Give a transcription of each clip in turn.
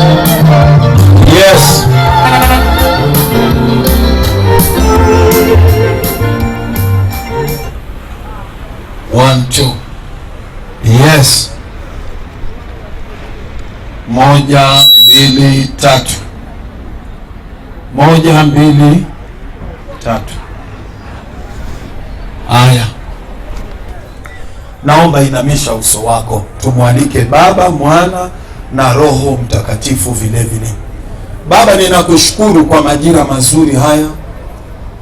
Yes. One, two. Yes. 1, 2, 3. 1, 2, 3. Aya, naomba inamisha uso wako, tumwalike Baba, Mwana na Roho Mtakatifu vile vile. Baba, ninakushukuru kwa majira mazuri haya.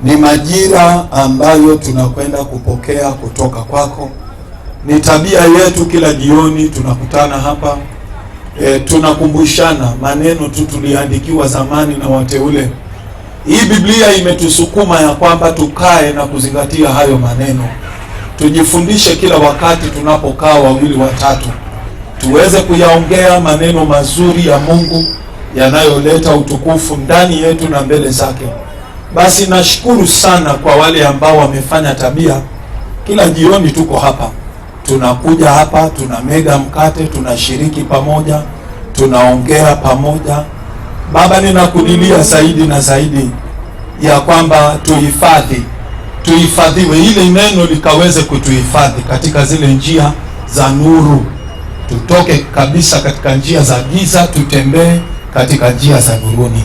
Ni majira ambayo tunakwenda kupokea kutoka kwako. Ni tabia yetu kila jioni tunakutana hapa, tunakumbushana maneno tu tuliandikiwa zamani na wateule. Hii Biblia imetusukuma ya kwamba tukae na kuzingatia hayo maneno. Tujifundishe kila wakati tunapokaa 2 watatu, tuweze kuyaongea maneno mazuri ya Mungu yanayoleta utukufu ndani yetu na mbele zake. Basi nashukuru sana kwa wale ambao wamefanya tabia. Kila jioni tuko hapa, tunakuja hapa, tunamega mkate, tunashiriki pamoja, tunaongea pamoja. Baba, ninakudilia zaidi na zaidi ya kwamba tuhifadhiwe, ile neno likaweze kutuhifadhi katika zile njia za nuru. Tutoke kabisa katika njia za giza, tutembee katika njia za nuruni.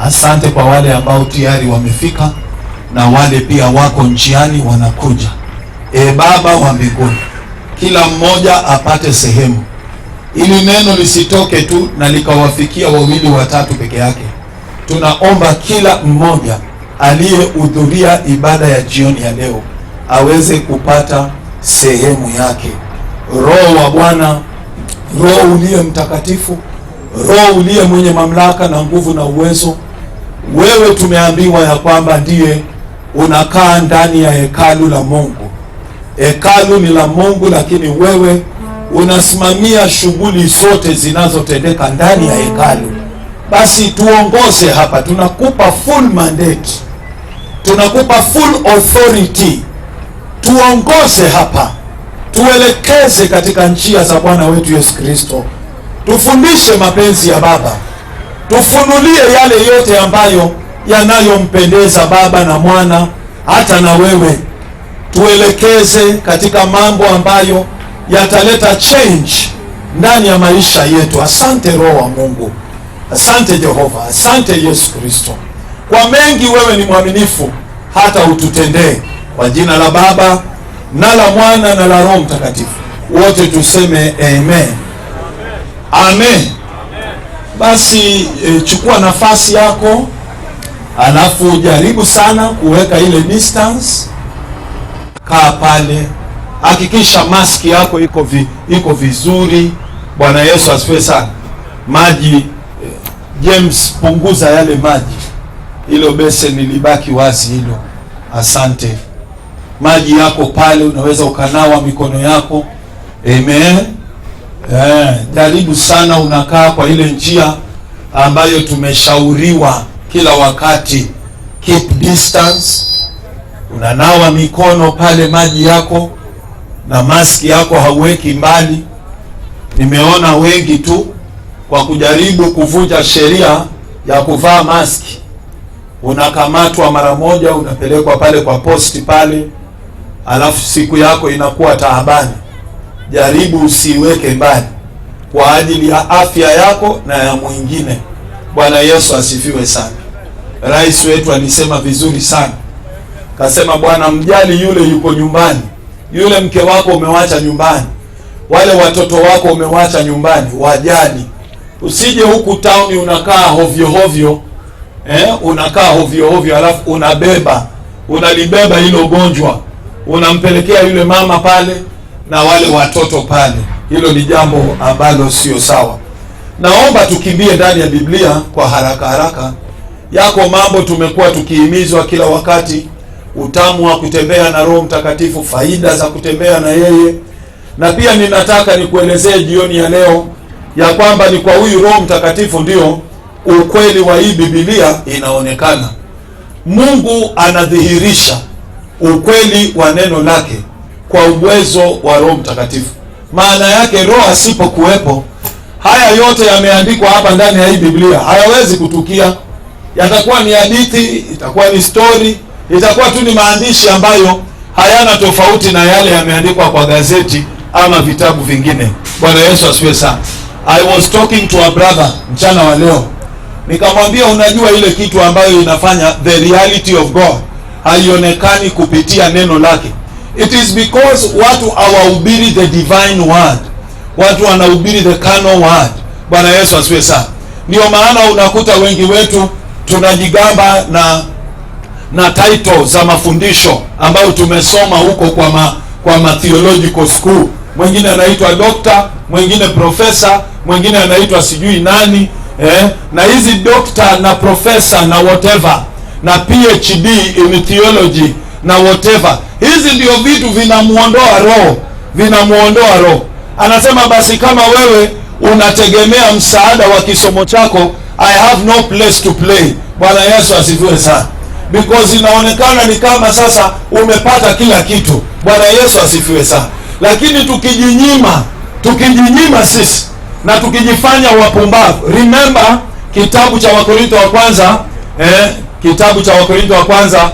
Asante kwa wale ambao tayari wamefika na wale pia wako njiani wanakuja. Baba wa mbinguni, kila mmoja apate sehemu, ili neno lisitoke tu na likawafikia 2 watatu peke yake. Tunaomba kila mmoja aliyehudhuria ibada ya jioni ya leo aweze kupata sehemu yake. Roho wa Bwana, Roho uliye mtakatifu, Roho uliye mwenye mamlaka na nguvu na uwezo, wewe tumeambiwa ya kwamba ndiye unakaa ndani ya hekalu la Mungu. Hekalu ni la Mungu, lakini wewe unasimamia shughuli zote zinazotendeka ndani ya hekalu. Basi tuongoze hapa, tunakupa full mandate, tunakupa full authority. Tuongoze hapa, tuelekeze katika njia za Bwana wetu Yesu Kristo. Tufundishe mapenzi ya Baba, tufunulie yale yote ambayo yanayompendeza Baba na Mwana, hata na wewe. Tuelekeze katika mambo ambayo yataleta change ndani ya maisha yetu. Asante Roho wa Mungu, asante Jehova, asante Yesu Kristo. Kwa mengi wewe ni mwaminifu, hata ututendee. Kwa jina la Baba na la Mwana na la Roho Mtakatifu, wote tuseme amen. Amen. Basi chukua nafasi yako, alafu jaribu sana kuweka ile distance. Kaa pale, hakikisha maski yako iko vizuri. Bwana Yesu asifiwe sana. Maji, James, punguza yale maji, hilo beseni libaki wazi hilo. Asante. Maji yako pale, unaweza ukanawa mikono yako. Amen. Jaribu sana unakaa kwa ile njia ambayo tumeshauriwa kila wakati. Keep distance. Unanawa mikono pale, maji yako na maski yako hauweki mbali. Nimeona wengi tu kwa kujaribu kuvunja sheria ya kuvaa maski, unakamatwa mara moja, unapelekwa pale kwa posti pale, alafu siku yako inakuwa taabani. Jaribu usiweke mbali kwa ajili ya afya yako na ya mwingine. Bwana Yesu asifiwe sana. Rais wetu alisema vizuri sana, kasema, Bwana, mjali yule yuko nyumbani, yule mke wako umewacha nyumbani, wale watoto wako umewacha nyumbani, wajali. Usije huku town unakaa hovyo hovyo, unakaa hovyo hovyo, alafu unalibeba hilo gonjwa, unampelekea yule mama pale na wale watoto pale. Hilo ni jambo ambalo sio sawa. Naomba tukimbie ndani ya Biblia kwa haraka haraka. Yako mambo tumekuwa tukihimizwa kila wakati, utamu wa kutembea na Roho Mtakatifu, faida za kutembea na yeye. Na pia ninataka nikuelezee jioni ya leo ya kwamba ni kwa huyu Roho Mtakatifu ndio ukweli wa hii Biblia inaonekana. Mungu anadhihirisha ukweli wa neno lake kwa uwezo wa Roho Mtakatifu. Maana yake Roho asipokuwepo haya yote yameandikwa hapa ndani ya hii Biblia, hayawezi kutukia. Yatakuwa ni hadithi, itakuwa ni story, itakuwa tu ni maandishi ambayo hayana tofauti na yale yameandikwa kwa gazeti ama vitabu vingine. Bwana Yesu asifiwe sana. I was talking to a brother mchana wa leo, nikamwambia, unajua ile kitu ambayo inafanya the reality of God haionekani kupitia neno lake, it is because watu hawahubiri the divine word, watu wanahubiri the carnal word. Bwana Yesu asifiwe sana. Ndio maana unakuta wengi wetu tunajigamba na title za mafundisho ambayo tumesoma huko kwa theological school. Mwingine anaitwa doctor, mwingine professor, mwingine anaitwa sijui nani, na hizi doctor na professor na whatever na PhD in theology na whatever, hizi ndio vitu vinamuondoa roho. Anasema basi kama wewe unategemea msaada wa kisomo chako, I have no place to play. Bwana Yesu asifiwe sana. Because inaonekana ni kama sasa umepata kila kitu. Bwana Yesu asifiwe sana. Lakini tukijinyima sisi na tukijifanya wapumbavu. Remember kitabu cha Wakorintho wa kwanza, kitabu cha Wakorintho wa kwanza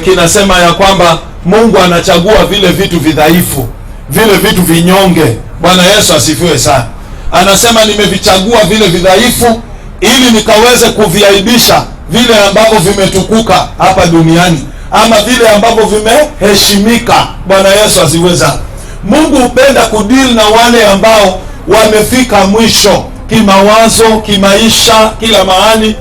kinasema ya kwamba Mungu anachagua vile vitu vidhaifu, vile vitu vinyonge. Bwana Yesu asifiwe sana. Anasema nimevichagua vile vidhaifu ili nikaweze kuviaibisha vile ambavyo vimetukuka hapa duniani, ama vile ambavyo vimeheshimika. Bwana Yesu asifiwe sana. Mungu hupenda kudeal na wale ambao wamefika mwisho kimawazo, kimaisha, kila mahali,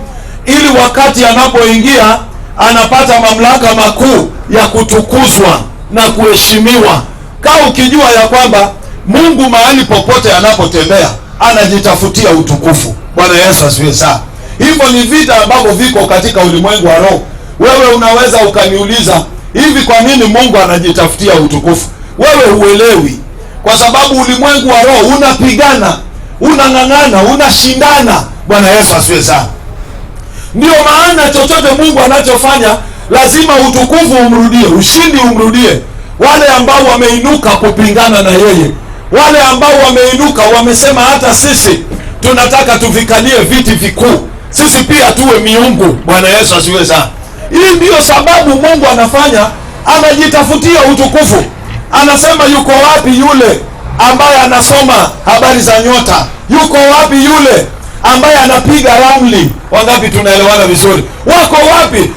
ili wakati anapoingia anapata mamlaka makuu ya kutukuzwa na kuheshimiwa. Kaa ukijua ya kwamba Mungu mahali popote anapotembea anajitafutia utukufu. Bwana Yesu asifiwe sana. Hivyo ni vita ambavyo viko katika ulimwengu wa roho. Wewe unaweza ukaniuliza, hivi kwa nini Mungu anajitafutia utukufu? Wewe huelewi, kwa sababu ulimwengu wa roho unapigana, unang'ang'ana, unashindana. Bwana Yesu asifiwe sana. Ndio maana chochote Mungu anachofanya lazima utukufu umrudie, ushindi umrudie. Wale ambao wameinuka kupingana na yeye, wale ambao wameinuka wamesema hata sisi tunataka tuvikalie viti vikuu, sisi pia tuwe miungu. Bwana Yesu asifiwe sana. Hii ndio sababu Mungu anajitafutia utukufu. Anasema yuko wapi yule ambaye anasoma habari za nyota? Yuko wapi yule ambaye anapiga ramli? Wangapi tunaelewana vizuri? Wako wapi?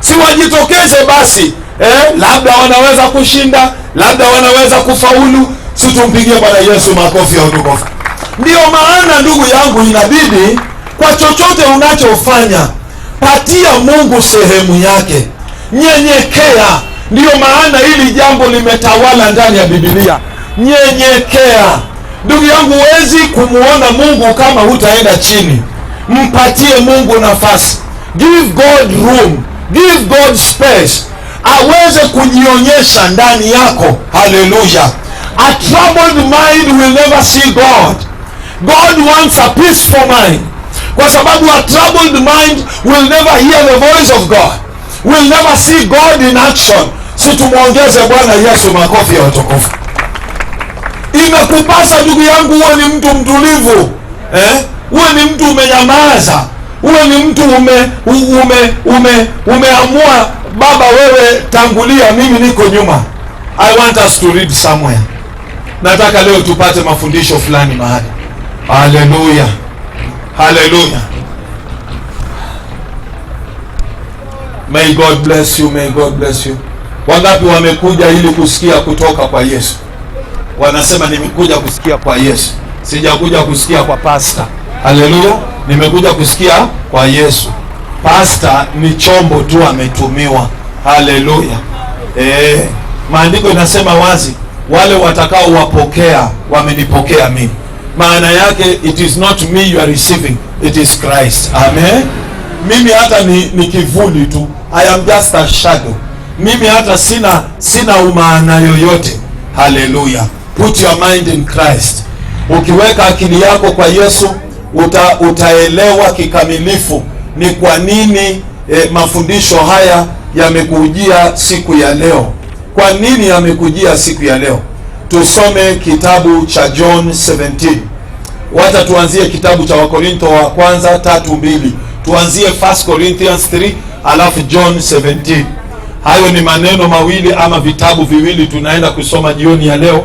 Siwajitokeze basi. Labda wanaweza kushinda, labda wanaweza kufaulu. Situmpigie Bwana Yesu makofi ya utukufu. Ndio maana ndugu yangu, inabidi kwa chochote unachofanya patia Mungu sehemu yake, nyenyekea. Ndio maana hili jambo limetawala ndani ya Biblia, nyenyekea. Ndugu yangu, huwezi kumuona Mungu kama hutaenda chini. Mpatie Mungu nafasi, give God room, give God space, aweze kujionyesha ndani yako. Haleluya. A troubled mind will never see God. God wants a peaceful mind, kwa sababu a troubled mind will never hear the voice of God, will never see God in action. Situmwongeze Bwana Yesu makofi ya utukufu. Imekupasa ndugu yangu uwe ni mtu mtulivu, uwe ni mtu umenyamaza, uwe ni mtu umeamua, Baba wewe tangulia, mimi niko nyuma. I want us to read somewhere. Nataka leo tupate mafundisho fulani mahali. Haleluya. Haleluya. May God bless you, may God bless you. Wangapi wamekuja ili kusikia kutoka kwa Yesu? Wanasema nimekuja kusikia kwa Yesu, sijakuja kusikia kwa pastor. Haleluya. Nimekuja kusikia kwa Yesu. Pastor ni chombo tu ametumiwa. Haleluya. Maandiko inasema wazi, wale watakao wapokea wamenipokea mimi. Maana yake it is not me you are receiving, it is Christ. Amen. Mimi hata ni kivuli tu. I am just a shadow. Mimi hata sina umaana yoyote. Haleluya. Put your mind in Christ. Ukiweka akili yako kwa Yesu, utaelewa kikamilifu ni kwa nini mafundisho haya yamekujia siku ya leo. Kwa nini yamekujia siku ya leo? Tusome kitabu cha John 17. Wacha tuanzie kitabu cha Wakorintho wa kwanza 3:2. Tuanzie 1 Corinthians 3 alafu John 17. Hayo ni maneno mawili ama vitabu viwili tunaenda kusoma jioni ya leo,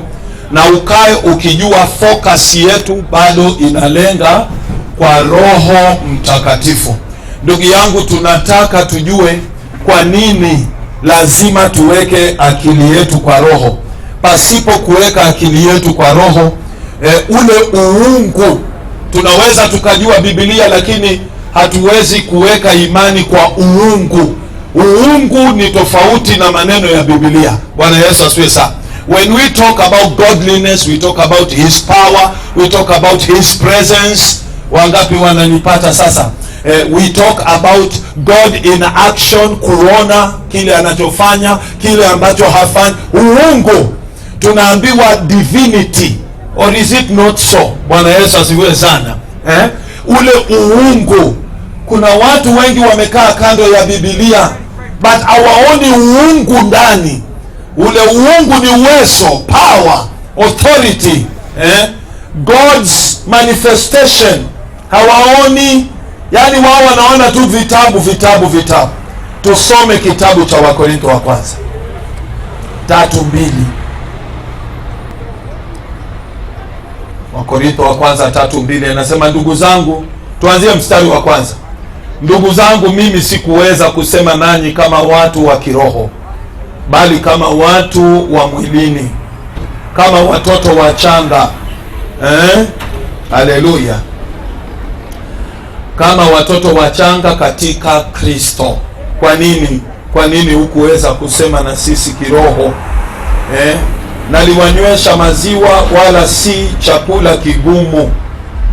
na ukae ukijua focus yetu bado inalenga kwa Roho Mtakatifu. Ndugu yangu, tunataka tujue kwa nini lazima tuweke akili yetu kwa Roho. Pasipo kuweka akili yetu kwa Roho, ule uungu, tunaweza tukajua Biblia lakini hatuwezi kuweka imani kwa uungu. Uungu ni tofauti na maneno ya Biblia. Bwana Yesu asifiwe sana. When we talk about godliness, we talk about his power, we talk about his presence. Wangapi wananipata sasa? We talk about God in action, kuona kile anachofanya, kile ambacho hafanyi. Uungu tunaambiwa divinity, or is it not so? Bwana Yesu asifiwe sana. Ule uungu, kuna watu wengi wamekaa kando ya Biblia but hawaoni uungu ndani. Ule uungu ni uwezo, power, authority, God's manifestation. Hawaoni, yani wao wanaona tu vitabu. Tusome kitabu cha Wakorintho wa kwanza 3:2. Wakorintho wa kwanza 3:2 anasema, ndugu zangu, tuanzie mstari wa kwanza. Ndugu zangu, mimi sikuweza kusema nanyi kama watu wa kiroho, bali kama watu wa mwilini, kama watoto wachanga. Haleluya. Kama watoto wachanga katika Kristo. Kwa nini hukuweza kusema na sisi kiroho? Naliwanywesha maziwa wala si chakula kigumu.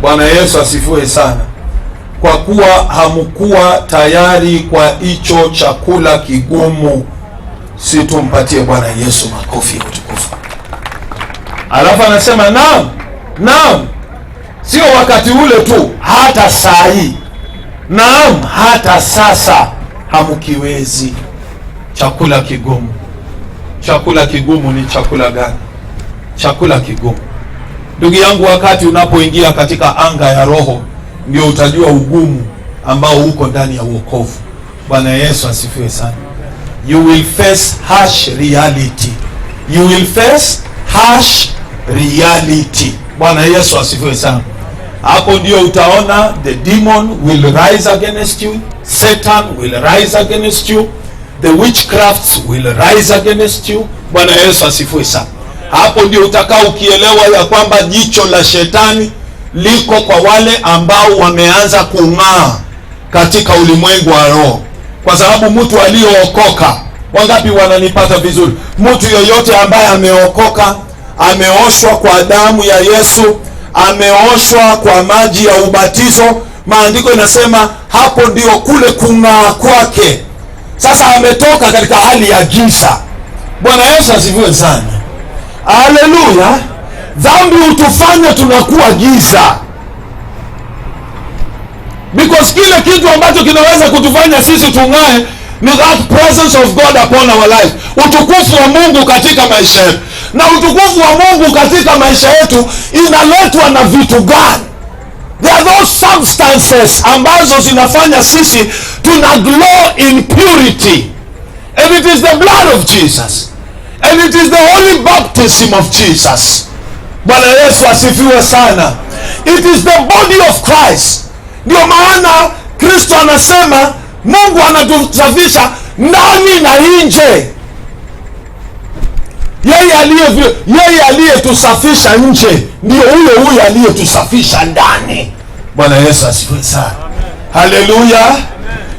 Bwana Yesu asifiwe sana. Kwa kuwa hamkuwa tayari kwa hicho chakula kigumu. Si tumpatie Bwana Yesu makofi ya utukufu. Alafu anasema naam, sio wakati ule tu, hata saa hii. Naam, hata sasa hamkiwezi. Chakula kigumu. Chakula kigumu ni chakula gani? Chakula kigumu, ndugu yangu, wakati unapoingia katika anga ya Roho ndio utajua ugumu ambao uko ndani ya wokovu. Bwana Yesu asifiwe sana. You will face harsh reality. You will face harsh reality. Bwana Yesu asifiwe sana. Hapo ndio utaona the demon will rise against you, Satan will rise against you, the witchcrafts will rise against you. Bwana Yesu asifiwe sana. Hapo ndio utakaa ukielewa ya kwamba jicho la shetani liko kwa wale ambao wameanza kung'aa katika ulimwengu wa roho. Kwa sababu mtu aliyookoka, wangapi wananipata vizuri? Mtu yoyote ambaye ameokoka, ameoshwa kwa damu ya Yesu, ameoshwa kwa maji ya ubatizo, maandiko inasema hapo ndio kule kung'aa kwake. Sasa ametoka katika hali ya giza. Bwana Yesu asifiwe sana. Haleluya. Dhambi hutufanya tunakuwa giza, because kile kitu ambacho kinaweza kutufanya sisi tung'ae ni that presence of God upon our life, utukufu wa Mungu katika maisha yetu. Na utukufu wa Mungu katika maisha yetu inaletwa na vitu gani? There are those substances ambazo zinafanya sisi tuna glow in purity, and it is the blood of Jesus, and it is the holy baptism of Jesus. Bwana Yesu asifiwe sana. It is the body of Christ. Ndio maana Kristo anasema Mungu anatusafisha ndani na nje. Yeye aliyetusafisha nje ndio huyo aliyetusafisha ndani. Bwana Yesu asifiwe sana. Haleluya.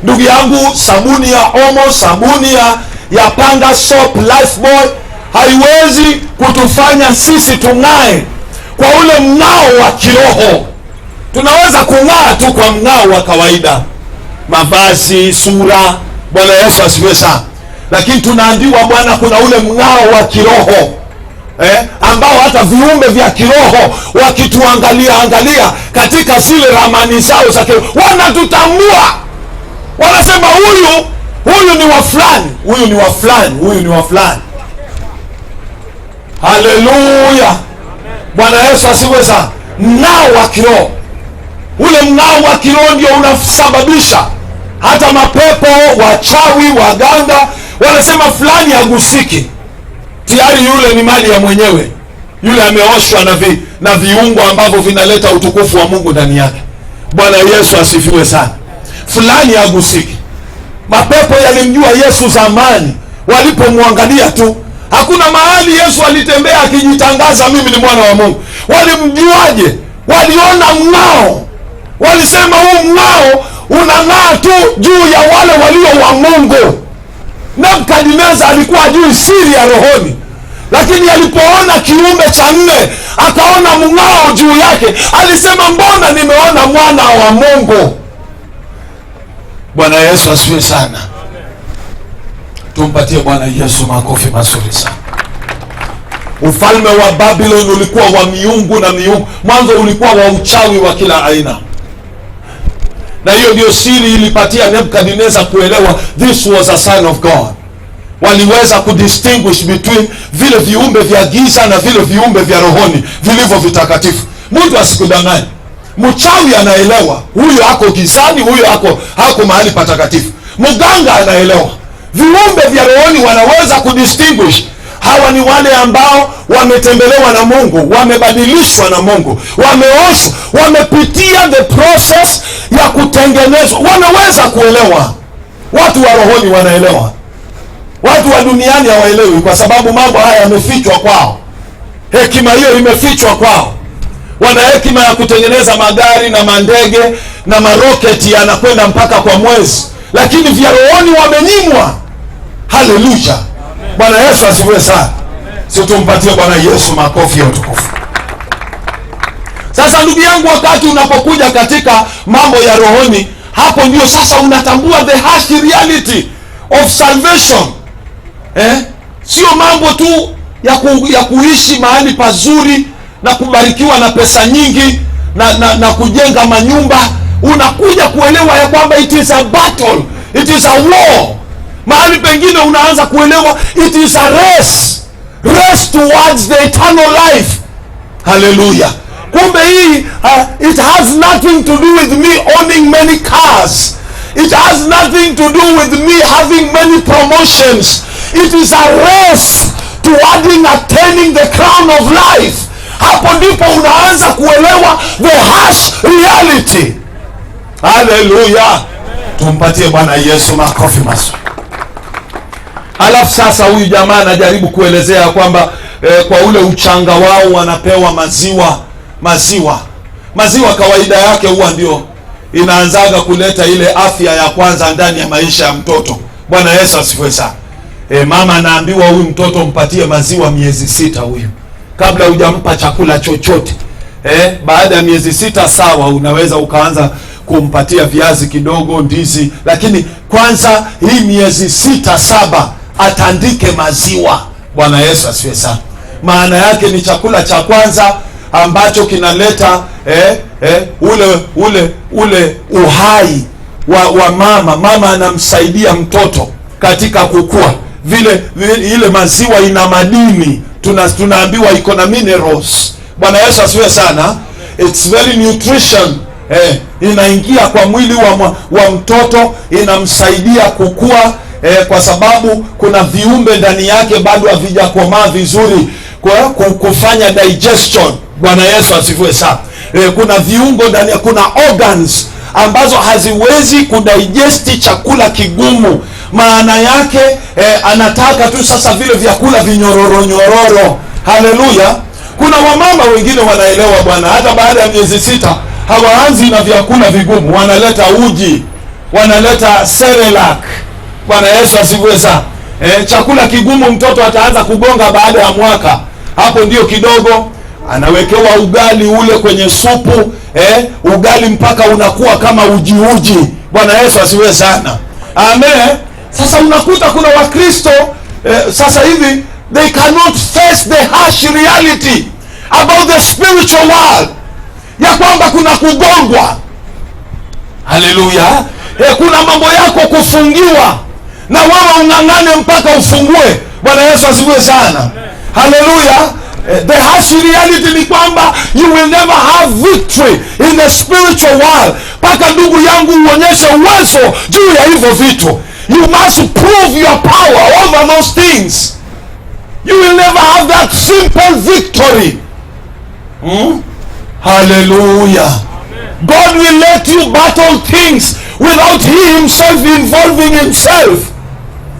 Ndugu yangu, sabuni ya Omo, sabuni ya Panga soap, Lifebuoy haiwezi kutufanya sisi tung'ae kwa ule mng'ao wa kiroho. Tunaweza kung'aa tu kwa mng'ao wa kawaida, mavazi, sura. Bwana Yesu asifiwe sana. Lakini tunaambiwa Bwana kuna ule mng'ao wa kiroho, ambao hata viumbe vya kiroho wakituangalia katika zile ramani zao za kiroho wanatutambua. Wanasema huyu ni wa fulani, huyu ni wa fulani, huyu ni wa fulani. Haleluya. Bwana Yesu asifiwe sana. mng'ao wa kiroho. Ule mng'ao wa kiroho ndio unasababisha hata mapepo, wachawi, waganga wanasema fulani hagusiki. Tayari yule ni mali ya mwenyewe, yule ameoshwa na viungo ambavyo vinaleta utukufu wa Mungu ndani yake. Bwana Yesu asifiwe sana. Fulani hagusiki. Mapepo yalimjua Yesu zamani, walipomwangalia tu. Hakuna mahali Yesu alitembea akijitangaza mimi ni mwana wa Mungu. Walimjuaje? Waliona mng'ao. Walisema huu mng'ao unang'aa tu juu ya wale walio wa Mungu. Nebukadneza alikuwa ajui siri ya rohoni, lakini alipoona kiumbe cha nne akaona mng'ao juu yake, alisema mbona nimeona mwana wa Mungu. Bwana Yesu asifiwe sana. Tumpatie Bwana Yesu makofi mazuri sana. Ufalme wa Babylon ulikuwa wa miungu na miungu. Mwanzo ulikuwa wa uchawi wa kila aina, na hiyo ndio siri ilipatia Nebukadneza kuelewa this was a sign of God. Waliweza kudistinguish between vile viumbe vya giza na vile viumbe vya rohoni vilivyo vitakatifu. Mtu asikudanganye. Mchawi anaelewa huyo ako gizani, huyo hako mahali patakatifu. Mganga anaelewa. Viumbe vya rohoni wanaweza kudistinguish. Hawa ni wale ambao wametembelewa na Mungu, wamebadilishwa na Mungu, wameoshwa, wamepitia the process ya kutengenezwa. Wanaweza kuelewa. Watu wa rohoni wanaelewa. Watu wa duniani hawaelewi, kwa sababu mambo haya yamefichwa kwao. Hekima hiyo imefichwa kwao. Wana hekima ya kutengeneza magari na mandege na maroketi yanakwenda mpaka kwa mwezi, lakini vya rohoni wamenyimwa. Haleluya. Bwana Yesu asifiwe sana. Sio, tumpatie Bwana Yesu makofi ya utukufu. Sasa ndugu yangu, wakati unapokuja katika mambo ya rohoni, hapo ndio sasa unatambua the harsh reality of salvation. Sio mambo tu ya kuishi mahali pazuri na kubarikiwa na pesa nyingi na kujenga manyumba. Unakuja kuelewa ya kwamba it is a battle, it is a war. Mahali pengine unaanza kuelewa it is a race towards the eternal life. Hallelujah. Kumbe hii it has nothing to do with me owning many cars. It has nothing to do with me having many promotions. It is a race toward attaining the crown of life. Hapo ndipo unaanza kuelewa the harsh reality. Hallelujah. Tumpatie Bwana Yesu makofi mazuri. Alafu sasa huyu jamaa anajaribu kuelezea kwamba kwa ule uchanga wao wanapewa maziwa kawaida yake huwa ndio inaanzaga kuleta ile afya ya kwanza ndani ya maisha ya mtoto. Bwana Yesu asifiwe sana. Mama anaambiwa huyu mtoto mpatie maziwa miezi 6 huyu, kabla hujampa chakula chochote. Baada ya miezi 6 sawa, unaweza ukaanza kumpatia viazi kidogo, ndizi, lakini kwanza hii miezi 6-7 atandike maziwa. Bwana Yesu asifiwe sana. Maana yake ni chakula cha kwanza ambacho kinaleta ule uhai wa mama. Mama anamsaidia mtoto katika kukua. Vile ile maziwa ina madini, tunaambiwa iko na minerals. Bwana Yesu asifiwe sana. It's very nutrition. Inaingia kwa mwili wa mtoto, inamsaidia kukua, kwa sababu kuna viumbe ndani yake bado havijakomaa vizuri kufanya digestion. Bwana Yesu asifiwe sana. Kuna viungo ndani, kuna organs ambazo haziwezi kudigesti chakula kigumu. Maana yake anataka tu sasa vile vyakula vinyororo. Haleluya. Kuna wamama wengine wanaelewa bwana, hata baada ya miezi 6 hawaanzi na vyakula vigumu, wanaleta uji, wanaleta Cerelac. Bwana Yesu asifiwe sana. Chakula kigumu mtoto ataanza kugonga baada ya mwaka. Hapo ndio kidogo anawekewa ugali ule kwenye supu, ugali mpaka unakuwa kama uji. Bwana Yesu asifiwe sana. Amen. Sasa unakuta kuna Wakristo sasa hivi they cannot face the harsh reality about the spiritual world, ya kwamba kuna kugongwa. Haleluya. Kuna mambo yako kufungiwa na wewe ung'ang'ane mpaka ufungue. Bwana Yesu asifiwe sana. Haleluya. The harsh reality ni kwamba you will never have victory in the spiritual world mpaka ndugu yangu uonyeshe uwezo juu ya hivyo vitu. You must prove your power over those things. You will never have that simple victory. Hallelujah. God will let you battle things without he himself involving himself.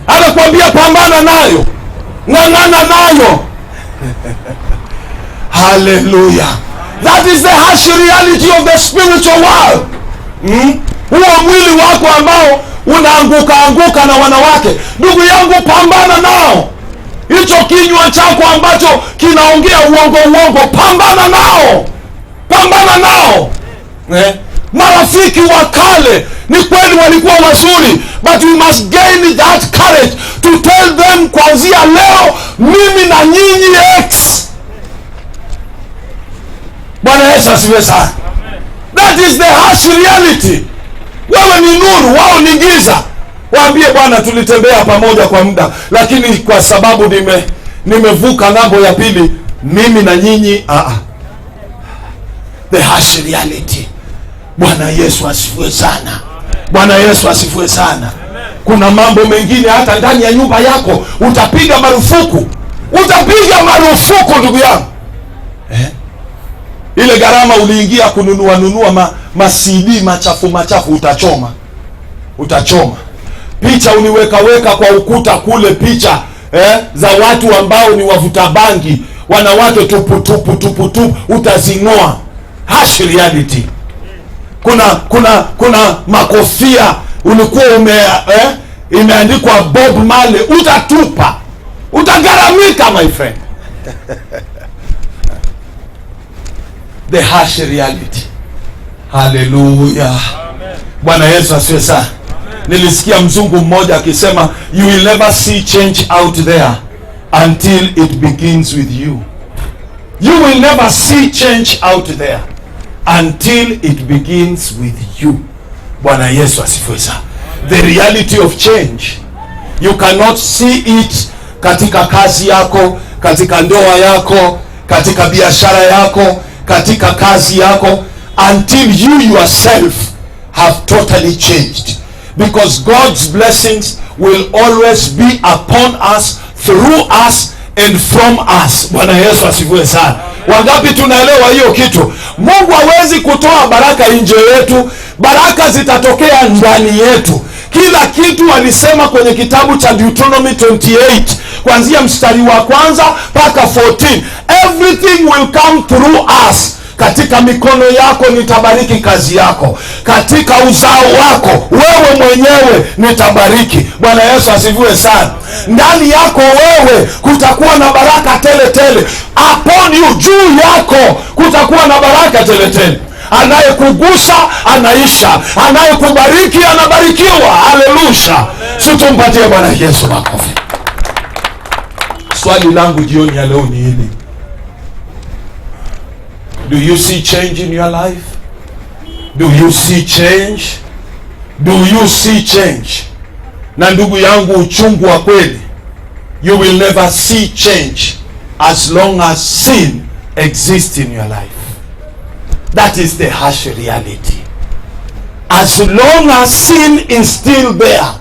Anakuambia pambana nayo, ng'ang'ana nayo. Hallelujah. That is the harsh reality of the spiritual world. Huo mwili wako ambao unaanguka na wanawake, ndugu yangu, pambana nao. Hicho kinywa chako ambacho kinaongea uongo, pambana nao. Marafiki wa kale ni kweli walikuwa wazuri, but we must gain that courage to tell them kuanzia leo mimi na nyinyi X. Bwana Yesu asifiwe sana. That is the harsh reality. Wewe ni nuru, wao ni giza. Waambie Bwana, tulitembea pamoja kwa muda, lakini kwa sababu nimevuka ng'ambo ya pili, mimi na nyinyi the harsh reality. Bwana Yesu asifiwe sana. Bwana Yesu asifiwe sana. Kuna mambo mengine hata ndani ya nyumba yako utapiga marufuku ndugu yangu. Ile gharama uliingia kununua CD machafu utachoma. Picha uliweka kwa ukuta kule, picha za watu ambao ni wavuta bangi, wanawake tupu utazing'oa. Harsh reality. Kuna makofia ulikuwa imeandikwa Bob Marley, utatupa, utagaramika my friend. The harsh reality. Hallelujah. Bwana Yesu asifiwe sana. Nilisikia mzungu mmoja akisema, you will never see change out there until it begins with you. You will never see change out there until it begins with you. Bwana Yesu asifiwe sana. The reality of change, you cannot see it katika kazi yako, katika ndoa yako, katika biashara yako, katika kazi yako, until you yourself have totally changed. Because God's blessings will always be upon us, through us and from us. Bwana Yesu asifiwe sana. Wangapi tunaelewa hiyo kitu? Mungu hawezi kutoa baraka nje yetu, baraka zitatokea ndani yetu. Kila kitu alisema kwenye kitabu cha Deuteronomy 28 kuanzia mstari wa kwanza mpaka 14. Everything will come through us. Katika mikono yako nitabariki kazi yako, katika uzao wako wewe mwenyewe nitabariki. Bwana Yesu asifiwe sana. Ndani yako wewe kutakuwa na baraka tele. Upon you, juu yako kutakuwa na baraka tele. Anayekugusa anaisha, anayekubariki anabarikiwa. Haleluya. Situmpatie Bwana Yesu makofi. Swali langu jioni ya leo ni hili: do you see change in your life? Do you see change? Do you see change? Na ndugu yangu, uchungu wa kweli, you will never see change as long as sin exists in your life. That is the harsh reality. As long as sin is still there,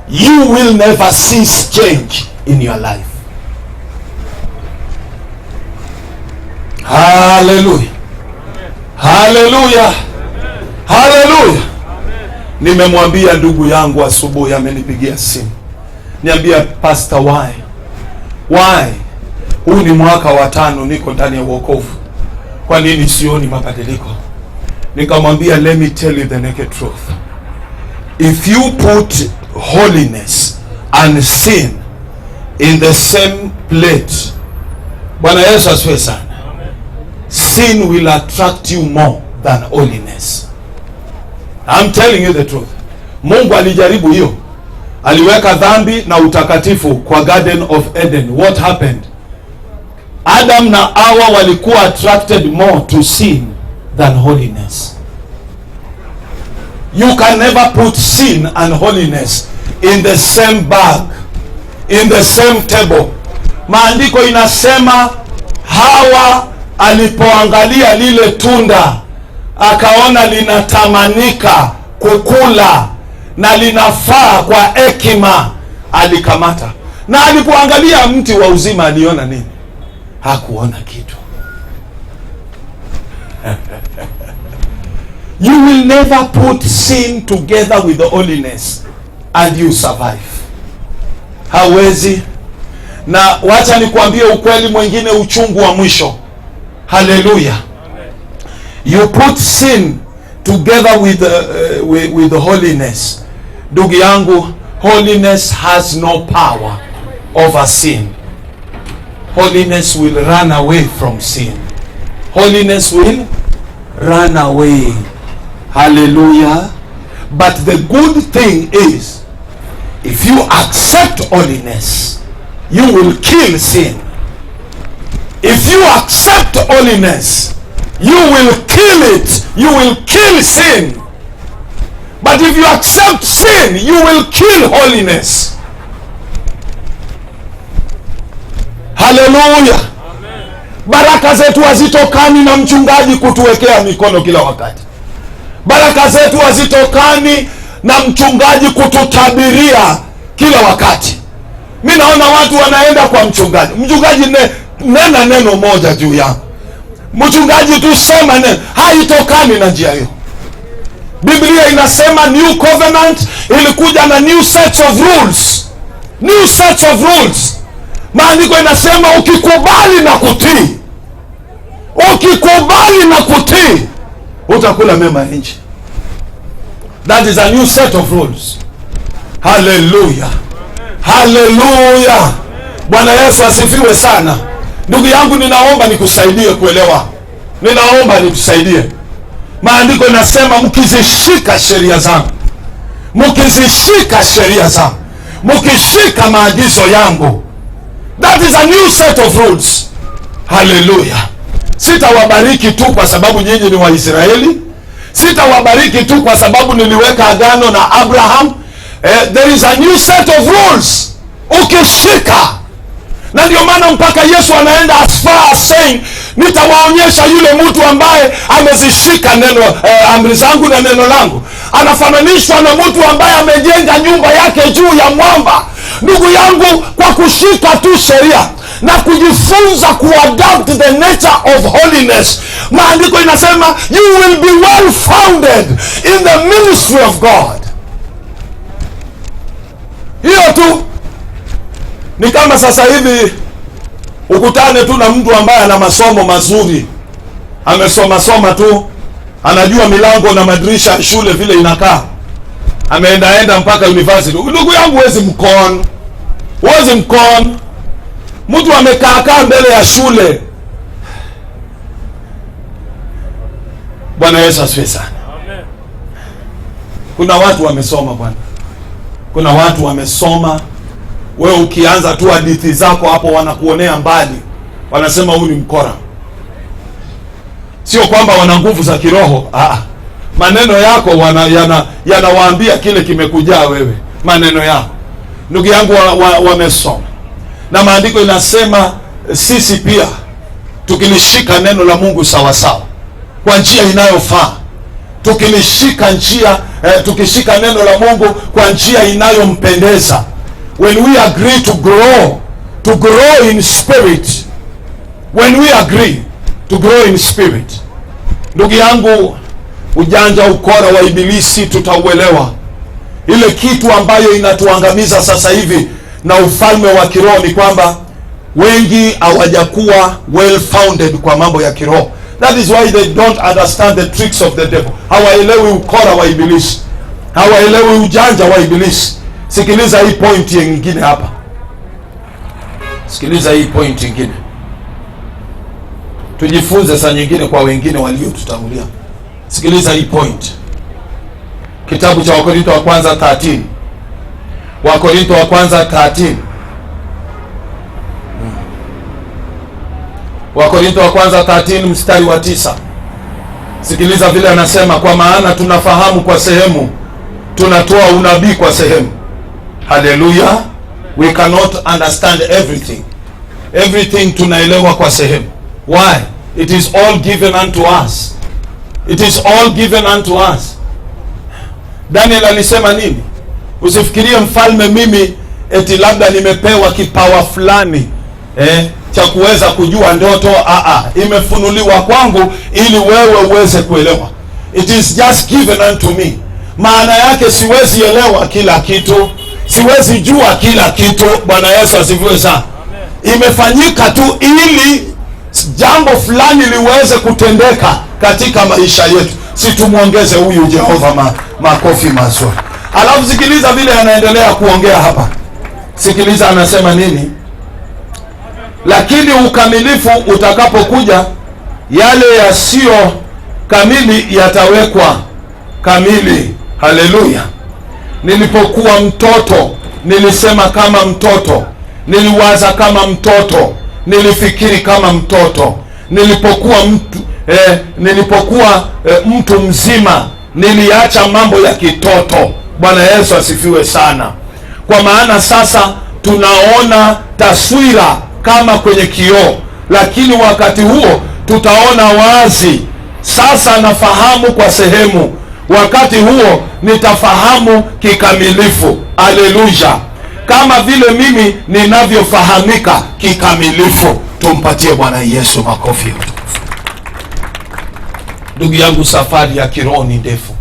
you will never see change in your life. Hallelujah. Hallelujah. Hallelujah. Nimemwambia ndugu yangu asubuhi, amenipigia simu. Niambia, Pastor, why? Huu ni mwaka wa 5 niko ndani ya wokovu. Kwa nini sioni mabadiliko? Nikamwambia, let me tell you the naked truth. If you put holiness and sin in the same plate, Bwana Yesu asifiwe sana, sin will attract you more than holiness. I'm telling you the truth. Mungu alijaribu hiyo. Aliweka dhambi na utakatifu kwa Garden of Eden. What happened? Adam na Hawa walikuwa attracted more to sin than holiness. You can never put sin and holiness in the same bag, in the same table. Maandiko inasema Hawa alipoangalia lile tunda akaona linatamanika kukula na linafaa kwa hekima, alikamata. Na alipoangalia mti wa uzima aliona nini? Hakuona kitu. You will never put sin together with the holiness and you survive. Hawezi. Na wacha nikwambie ukweli mwingine, uchungu wa mwisho. Hallelujah. You put sin together with the holiness. Ndugu yangu, holiness has no power over sin. Holiness will run away from sin. Holiness will run away. Hallelujah. But the good thing is, if you accept holiness, you will kill sin. If you accept holiness, you will kill it. You will kill sin. But if you accept sin, you will kill holiness. Hallelujah. Amen. Baraka zetu hazitokani na mchungaji kutuwekea mikono kila wakati. Baraka zetu hazitokani na mchungaji kututabiria kila wakati. Mimi naona watu wanaenda kwa mchungaji. Mchungaji nena neno moja juu yangu. Mchungaji tu sema neno. Haitokani na njia hiyo. Biblia inasema new covenant ilikuja na new sets of rules. New sets of rules. Maandiko inasema ukikubali na kutii. Ukikubali na kutii, utakula mema ya nchi. That is a new set of rules. Hallelujah. Hallelujah. Bwana Yesu asifiwe sana. Ndugu yangu, ninaomba nikusaidie kuelewa. Ninaomba nikusaidie. Maandiko inasema mkizishika sheria zangu, mkizishika sheria zangu, mkishika maagizo yangu. That is a new set of rules. Hallelujah. Sitawabariki tu kwa sababu nyinyi ni Waisraeli. Sitawabariki tu kwa sababu niliweka agano na Abraham. There is a new set of rules. Ukishika. Na ndio maana mpaka Yesu anaenda as far as saying, nitawaonyesha yule mtu ambaye amezishika neno amri zangu na neno langu. Anafananishwa na mtu ambaye amejenga nyumba yake juu ya mwamba. Ndugu yangu, kwa kushika tu sheria na kujifunza kuadapt the nature of holiness, maandiko inasema you will be well founded in the ministry of God. Hiyo tu. Ni kama sasa hivi ukutane tu na mtu ambaye ana masomo mazuri, amesoma tu, anajua milango na madirisha ya shule vile inakaa, ameenda mpaka university. Ndugu yangu, huwezi mkon. Mtu amekaa mbele ya shule. Bwana Yesu asifiwe sana. Amen. Kuna watu wamesoma bwana. Kuna watu wamesoma. Wewe ukianza tu hadithi zako hapo wanakuonea mbali. Wanasema huyu ni mkora. Sio kwamba wana nguvu za kiroho. Maneno yako yanawaambia kile kimekujaa wewe. Maneno yako. Ndugu yangu, wamesoma. Na maandiko inasema sisi pia tukilishika neno la Mungu sawa sawa, kwa njia inayofaa, tukishika neno la Mungu kwa njia inayompendeza, when we agree to grow in spirit, when we agree to grow in spirit, ndugu yangu, ujanja ukora wa ibilisi tutauelewa. Ile kitu ambayo inatuangamiza sasa hivi na ufalme wa kiroho ni kwamba wengi hawajakuwa well founded kwa mambo ya kiroho. That is why they don't understand the tricks of the devil. Hawaelewi ukora wa ibilisi, hawaelewi ujanja wa ibilisi. Sikiliza hii point nyingine hapa. Sikiliza hii point nyingine. Tujifunze saa nyingine kwa wengine waliotutangulia. Sikiliza hii point. Kitabu cha Wakorintho wa kwanza 13. Wakorintho wa kwanza 13. Wakorintho wa kwanza 13 mstari wa 9. Sikiliza vile anasema, kwa maana tunafahamu kwa sehemu, tunatoa unabii kwa sehemu. Hallelujah. We cannot understand everything. Everything tunaelewa kwa sehemu. Why? It is all given unto us. It is all given unto us. Daniel alisema nini? Usifikirie mfalme mimi eti labda nimepewa kipawa fulani cha kuweza kujua ndoto. Imefunuliwa kwangu ili wewe uweze kuelewa. It is just given unto me. Maana yake siwezi elewa kila kitu, siwezi jua kila kitu. Bwana Yesu asifiwe sana. Imefanyika tu ili jambo fulani liweze kutendeka katika maisha yetu. Si tumuongeze huyu Jehova makofi mazuri. Alafu sikiliza vile anaendelea kuongea hapa. Sikiliza anasema nini? Lakini ukamilifu utakapokuja, yale yasiyo kamili yatawekwa kamili. Haleluya. Nilipokuwa mtoto nilisema kama mtoto, niliwaza kama mtoto, nilifikiri kama mtoto. Nilipokuwa mtu mzima niliacha mambo ya kitoto. Bwana Yesu asifiwe sana. Kwa maana sasa tunaona taswira kama kwenye kioo, lakini wakati huo tutaona wazi. Sasa nafahamu kwa sehemu, wakati huo nitafahamu kikamilifu. Haleluya. Kama vile mimi ninavyofahamika kikamilifu. Tumpatie Bwana Yesu makofi. Ndugu yangu, safari ya kiroho ni ndefu.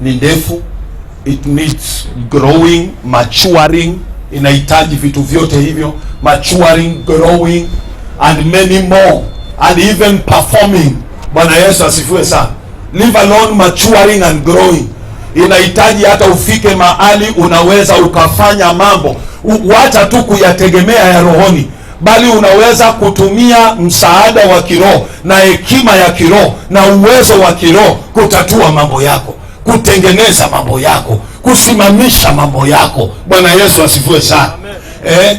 Ni ndefu. It needs growing, maturing. Inahitaji vitu vyote hivyo. Maturing, growing and many more, and even performing. Bwana Yesu asifiwe sana. Leave alone maturing and growing. Inahitaji hata ufike mahali unaweza ukafanya mambo, wacha tu kuyategemea ya rohoni, bali unaweza kutumia msaada wa kiroho na hekima ya kiroho na uwezo wa kiroho kutatua mambo yako, kutengeneza mambo yako, kusimamisha mambo yako. Bwana Yesu asifiwe sana.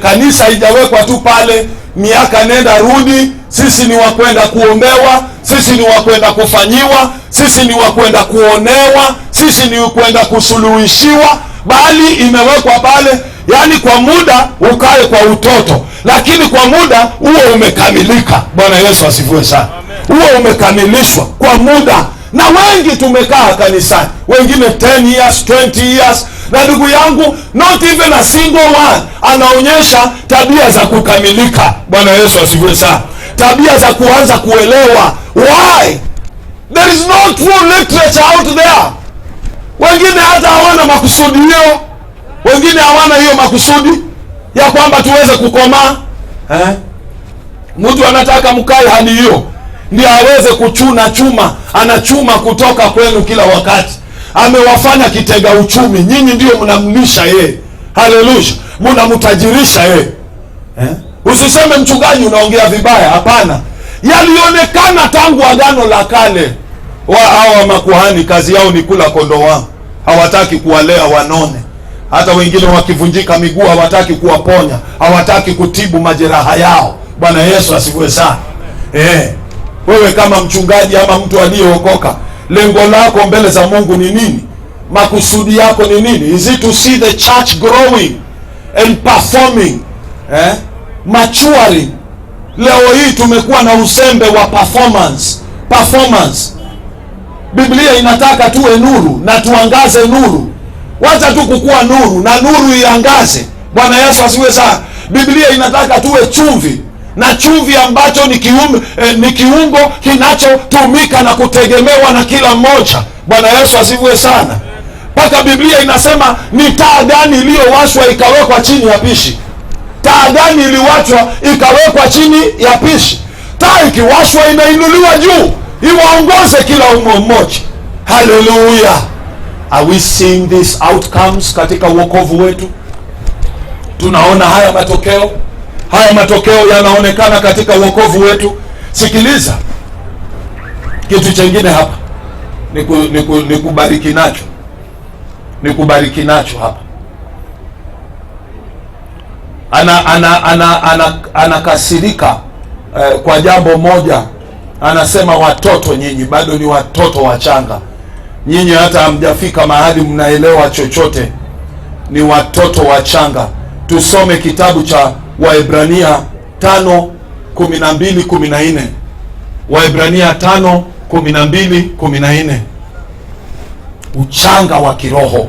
Kanisa haijawekwa tu pale miaka nenda rudi. Sisi ni wakwenda kuombewa, sisi ni wakwenda kufanyiwa, sisi ni wakwenda kuonewa, sisi ni wakwenda kusuluhishiwa, bali imewekwa pale yani kwa muda ukae kwa utoto, lakini kwa muda huo umekamilika. Bwana Yesu asifiwe sana. Huo umekamilishwa kwa muda. Na wengi tumekaa kanisani, wengine 10 years, 20 years, na ndugu yangu, not even a single one anaonyesha tabia za kukamilika. Bwana Yesu asifiwe sana. Tabia za kuanza kuelewa. Why? There is no true literature out there. Wengine hata hawana makusudi hiyo. Wengine hawana hiyo makusudi ya kwamba tuweze kukomaa. Mtu anataka mkae hadi hiyo ndio aweze kuchuna chuma. Anachuma kutoka kwenu kila wakati. Amewafanya kitega uchumi. Nyinyi ndio mnamlisha yeye. Haleluya. Mnamtajirisha yeye. Usiseme mchungaji unaongea vibaya. Hapana. Yalionekana tangu Agano la Kale. Hawa makuhani kazi yao ni kula kondoo wangu. Hawataki kuwalea wanone. Hata wengine wakivunjika miguu hawataki kuwaponya. Hawataki kutibu majeraha yao. Bwana Yesu asifiwe sana. Wewe kama mchungaji ama mtu aliyeokoka, lengo lako mbele za Mungu ni nini? Makusudi yako ni nini? Is it to see the church growing and performing? Maturing. Leo hii tumekuwa na usembe wa performance. Biblia inataka tuwe nuru na tuangaze nuru. Wacha tu kukua nuru na nuru iangaze. Bwana Yesu asifiwe sana. Biblia inataka tuwe chumvi, na chumvi ambacho ni kiungo kinachotumika na kutegemewa na kila mmoja. Bwana Yesu asifiwe sana. Mpaka Biblia inasema ni taa gani iliyowashwa ikawekwa chini ya pishi? Taa gani iliwachwa ikawekwa chini ya pishi? Taa ikiwashwa inainuliwa juu iwaongoze kila mmoja. Hallelujah. Are we seeing these outcomes katika wokovu wetu? Tunaona haya matokeo. Haya matokeo yanaonekana katika wokovu wetu. Sikiliza. Kitu chengine hapa. Nikubariki nacho. Nikubariki nacho hapa. Anakasirika kwa jambo moja. Anasema watoto nyinyi bado ni watoto wachanga. Nyinyi hata hamjafika mahali mnaelewa chochote. Ni watoto wachanga. Tusome kitabu cha Waebrania 5:12 12:14, Waebrania 5:12-14. Uchanga wa kiroho.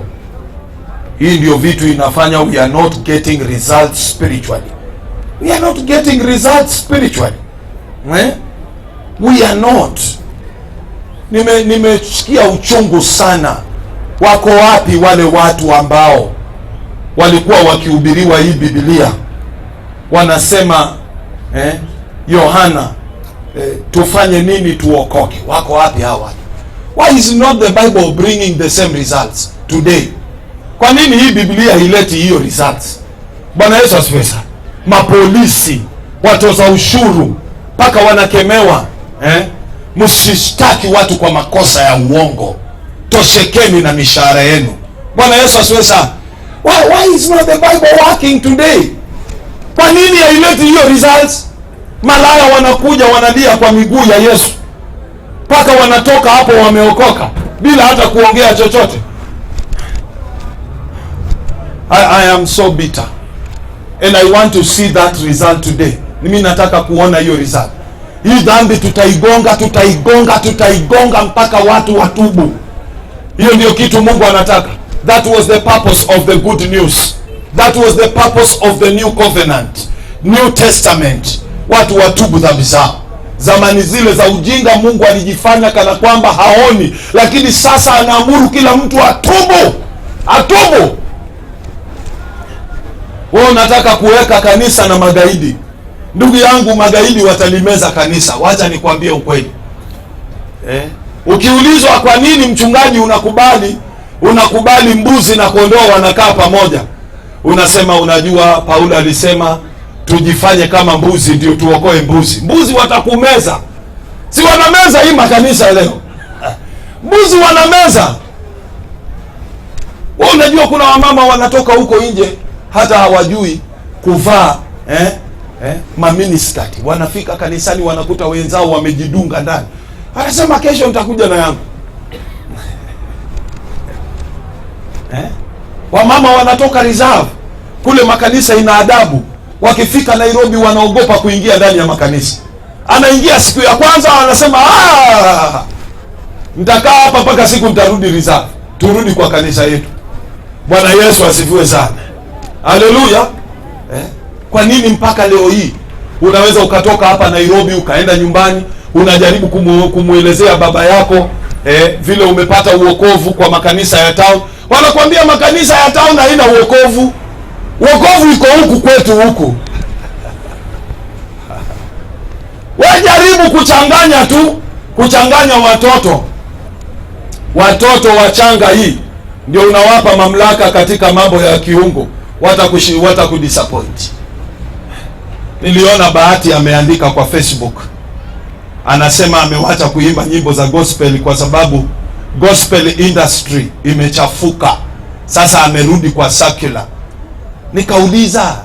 Hii ndio vitu inafanya we are not getting results spiritually. We are not getting results spiritually. We are not. Nimesikia uchungu sana. Wako wapi wale watu ambao walikuwa wakihubiriwa hii Biblia, wanasema Yohana, tufanye nini tuokoke? Wako wapi hao watu? Why is not the Bible bringing the same results today? Kwa nini hii Biblia ileti hiyo results? Bwana Yesu asifiwe sana. Mapolisi, watoza ushuru, mpaka wanakemewa, msishtaki watu kwa makosa ya uongo, toshekeni na mishahara yenu. Bwana Yesu asifiwe sana. Why is not the Bible working today? Kwa nini haileti hiyo results? Malaya wanakuja wanalia kwa miguu ya Yesu, mpaka wanatoka hapo wameokoka bila hata kuongea chochote. I am so bitter and I want to see that result today. Mimi nataka kuona hiyo result. Hii dhambi tutaigonga mpaka watu watubu. Hiyo ndio kitu Mungu anataka. That was the purpose of the good news. That was the purpose of the new covenant, New Testament. Watu watubu dhambi zao. Zamani zile za ujinga Mungu alijifanya kana kwamba haoni, lakini sasa anaamuru kila mtu atubu. Atubu. Wewe unataka kuweka kanisa na magaidi. Ndugu yangu, magaidi watalimeza kanisa. Wacha nikwambie ukweli. Ukiulizwa kwa nini mchungaji unakubali mbuzi na kondoo wanakaa pamoja, unasema unajua Paulo alisema tujifanye kama mbuzi ndio tuokoe mbuzi. Mbuzi watakumeza. Si wanameza hii makanisa leo? Mbuzi wanameza. Wewe unajua kuna wamama wanatoka huko nje hata hawajui kuvaa maminiskati, wanafika kanisani wanakuta wenzao wamejidunga ndani. Anasema kesho nitakuja na yangu. Wamama wanatoka reserve kule, makanisa ina adabu. Wakifika Nairobi wanaogopa kuingia ndani ya makanisa. Anaingia siku ya kwanza anasema nitakaa hapa mpaka siku nitarudi reserve. Turudi kwa kanisa yetu. Bwana Yesu asifiwe sana. Haleluya. Kwa nini mpaka leo hii unaweza ukatoka hapa Nairobi ukaenda nyumbani, unajaribu kumuelezea baba yako vile umepata uokovu kwa makanisa ya town. Wanakuambia makanisa ya town haina uokovu. Uokovu iko huku kwetu huku. Wajaribu kuchanganya watoto wachanga, hii ndio unawapa mamlaka katika mambo ya kiungo. Watakudisappoint. Niliona Bahati ameandika kwa Facebook, anasema amewacha kuimba nyimbo za gospel kwa sababu gospel industry imechafuka. Sasa amerudi kwa secular. Nikauliza,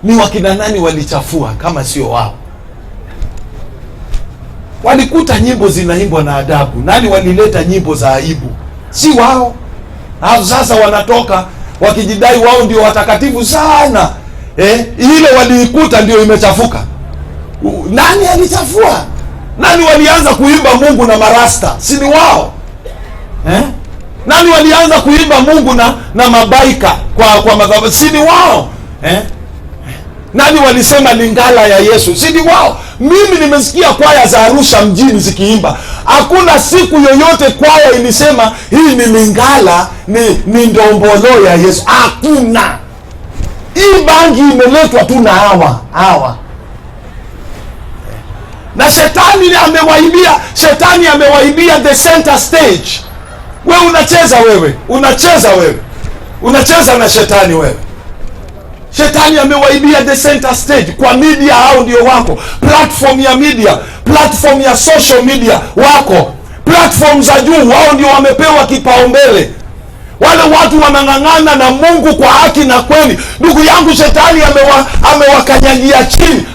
ni wakina nani walichafua kama sio wao? Walikuta nyimbo zinaimbwa na adabu. Nani walileta nyimbo za aibu? Si wao. Sasa wanatoka wakijidai wao ndio watakatifu sana. Ile waliikuta ndio imechafuka. Nani alichafua? Nani walianza kuimba Mungu na marasta? Si ni wao? Nani walianza kuimba Mungu na mabaika kwa madhabahu? Si ni wao? Nani walisema Lingala ya Yesu? Si ni wao? Mimi nimesikia kwaya za Arusha mjini zikiimba. Hakuna siku yoyote kwaya ilisema hii ni Lingala, ni ndombolo ya Yesu. Hakuna. Hii bangi imeletwa tu na hawa. Na shetani amewaibia the center stage. Wewe unacheza na shetani wewe. Shetani amewaibia the center stage. Kwa media hao ndio wako. Platform ya media, platform ya social media wako. Platform za juu wao ndio wamepewa kipaumbele. Wale watu wanang'ang'ana na Mungu kwa haki na kweli. Ndugu yangu, shetani amewakanyagia chini.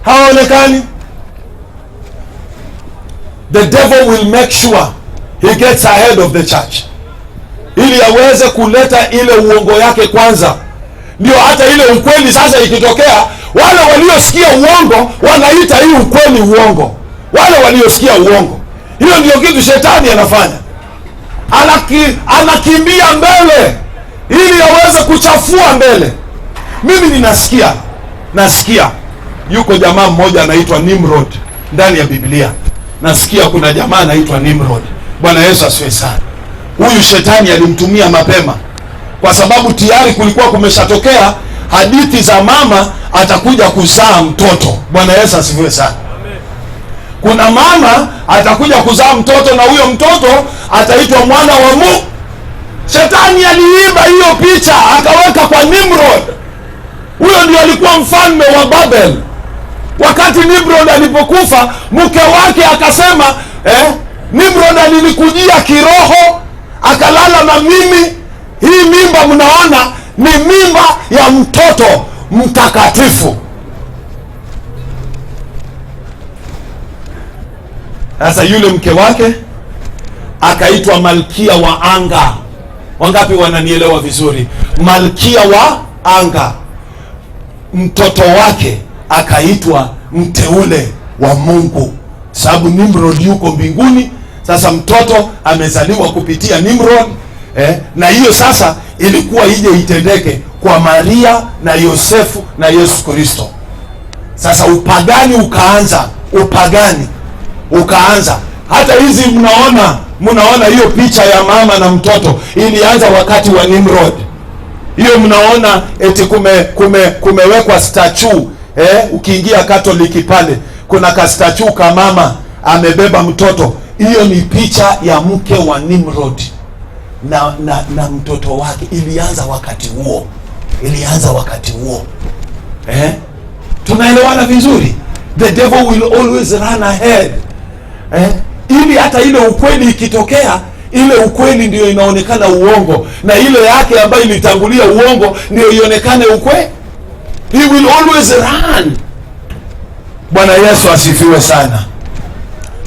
Hawaonekani. The devil will make sure he gets ahead of the church, ili aweze kuleta ile uongo yake kwanza, ndio hata ile ukweli sasa ikitokea, wale waliosikia uongo wanaita hii ukweli uongo. Wale waliosikia uongo, hiyo ndio kitu shetani anafanya. Anakimbia mbele ili aweze kuchafua mbele. Mimi nasikia yuko jamaa mmoja anaitwa Nimrod ndani ya Biblia. Nasikia kuna jamaa anaitwa Nimrod. Bwana Yesu asifiwe sana. Huyu shetani alimtumia mapema, kwa sababu tayari kulikuwa kumeshatokea hadithi za mama atakuja kuzaa mtoto. Bwana Yesu asifiwe sana. Kuna mama atakuja kuzaa mtoto, na huyo mtoto ataitwa mwana wa Mungu. Shetani aliiba hiyo picha akaweka kwa Nimrod. Huyo ndio alikuwa mfalme wa Babel. Wakati Nimrod alipokufa, mke wake akasema, Nimrod alinikujia kiroho, akalala na mimi. Hii mimba mnaona ni mimba ya mtoto mtakatifu. Sasa yule mke wake akaitwa Malkia wa Anga. Wangapi wananielewa vizuri? Malkia wa Anga. Mtoto wake akaitwa mteule wa Mungu, sababu Nimrod yuko mbinguni. Sasa mtoto amezaliwa kupitia Nimrod, na hiyo sasa ilikuwa ije itendeke kwa Maria na Yosefu na Yesu Kristo. Sasa upagani ukaanza. Hata hizi mnaona hiyo picha ya mama na mtoto ilianza wakati wa Nimrod. Hiyo mnaona eti kumewekwa statue. Ukiingia Katoliki pale kuna ka statue ka mama amebeba mtoto. Hiyo ni picha ya mke wa Nimrod na mtoto wake. Ilianza wakati huo. Tunaelewana vizuri? The devil will always run ahead. Ili hata ile ukweli ikitokea, ile ukweli ndio inaonekana uongo, na ile yake ambayo ilitangulia uongo ndio ionekane ukweli. He will always run. Bwana Yesu asifiwe sana.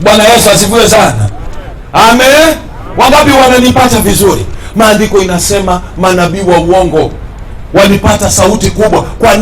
Bwana Yesu asifiwe sana. Amen. Wangapi wananipata vizuri? Maandiko inasema manabii wa uongo walipata sauti kubwa. Kwa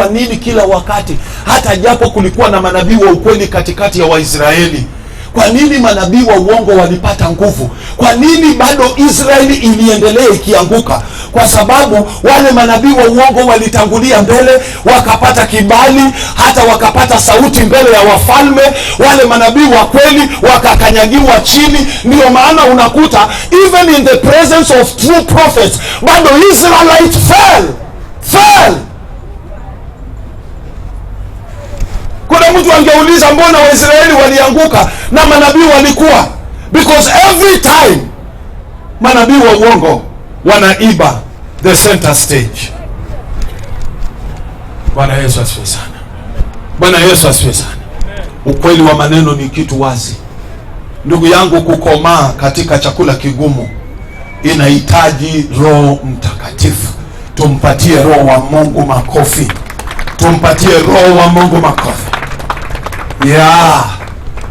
nini kila wakati, hata japo kulikuwa na manabii wa ukweli katikati ya Waisraeli, kwa nini manabii wa uongo walipata nguvu? Kwa nini bado Israeli iliendelea ikianguka? Kwa sababu wale manabii wa uongo walitangulia mbele, wakapata kibali, hata wakapata sauti mbele ya wafalme. Wale manabii wa kweli wakakanyagiwa chini. Ndio maana unakuta even in the presence of true prophets, bado Israelites fell. Kuna mtu angeuliza mbona Waisraeli walianguka na manabii walikuwa? Because every time manabii wa uongo wanaiba the center stage. Bwana Yesu asifiwe sana. Bwana Yesu asifiwe sana. Ukweli wa maneno ni kitu wazi. Ndugu yangu, kukomaa katika chakula kigumu inahitaji Roho Mtakatifu. Tumpatie Roho wa Mungu makofi. Tumpatie Roho wa Mungu makofi.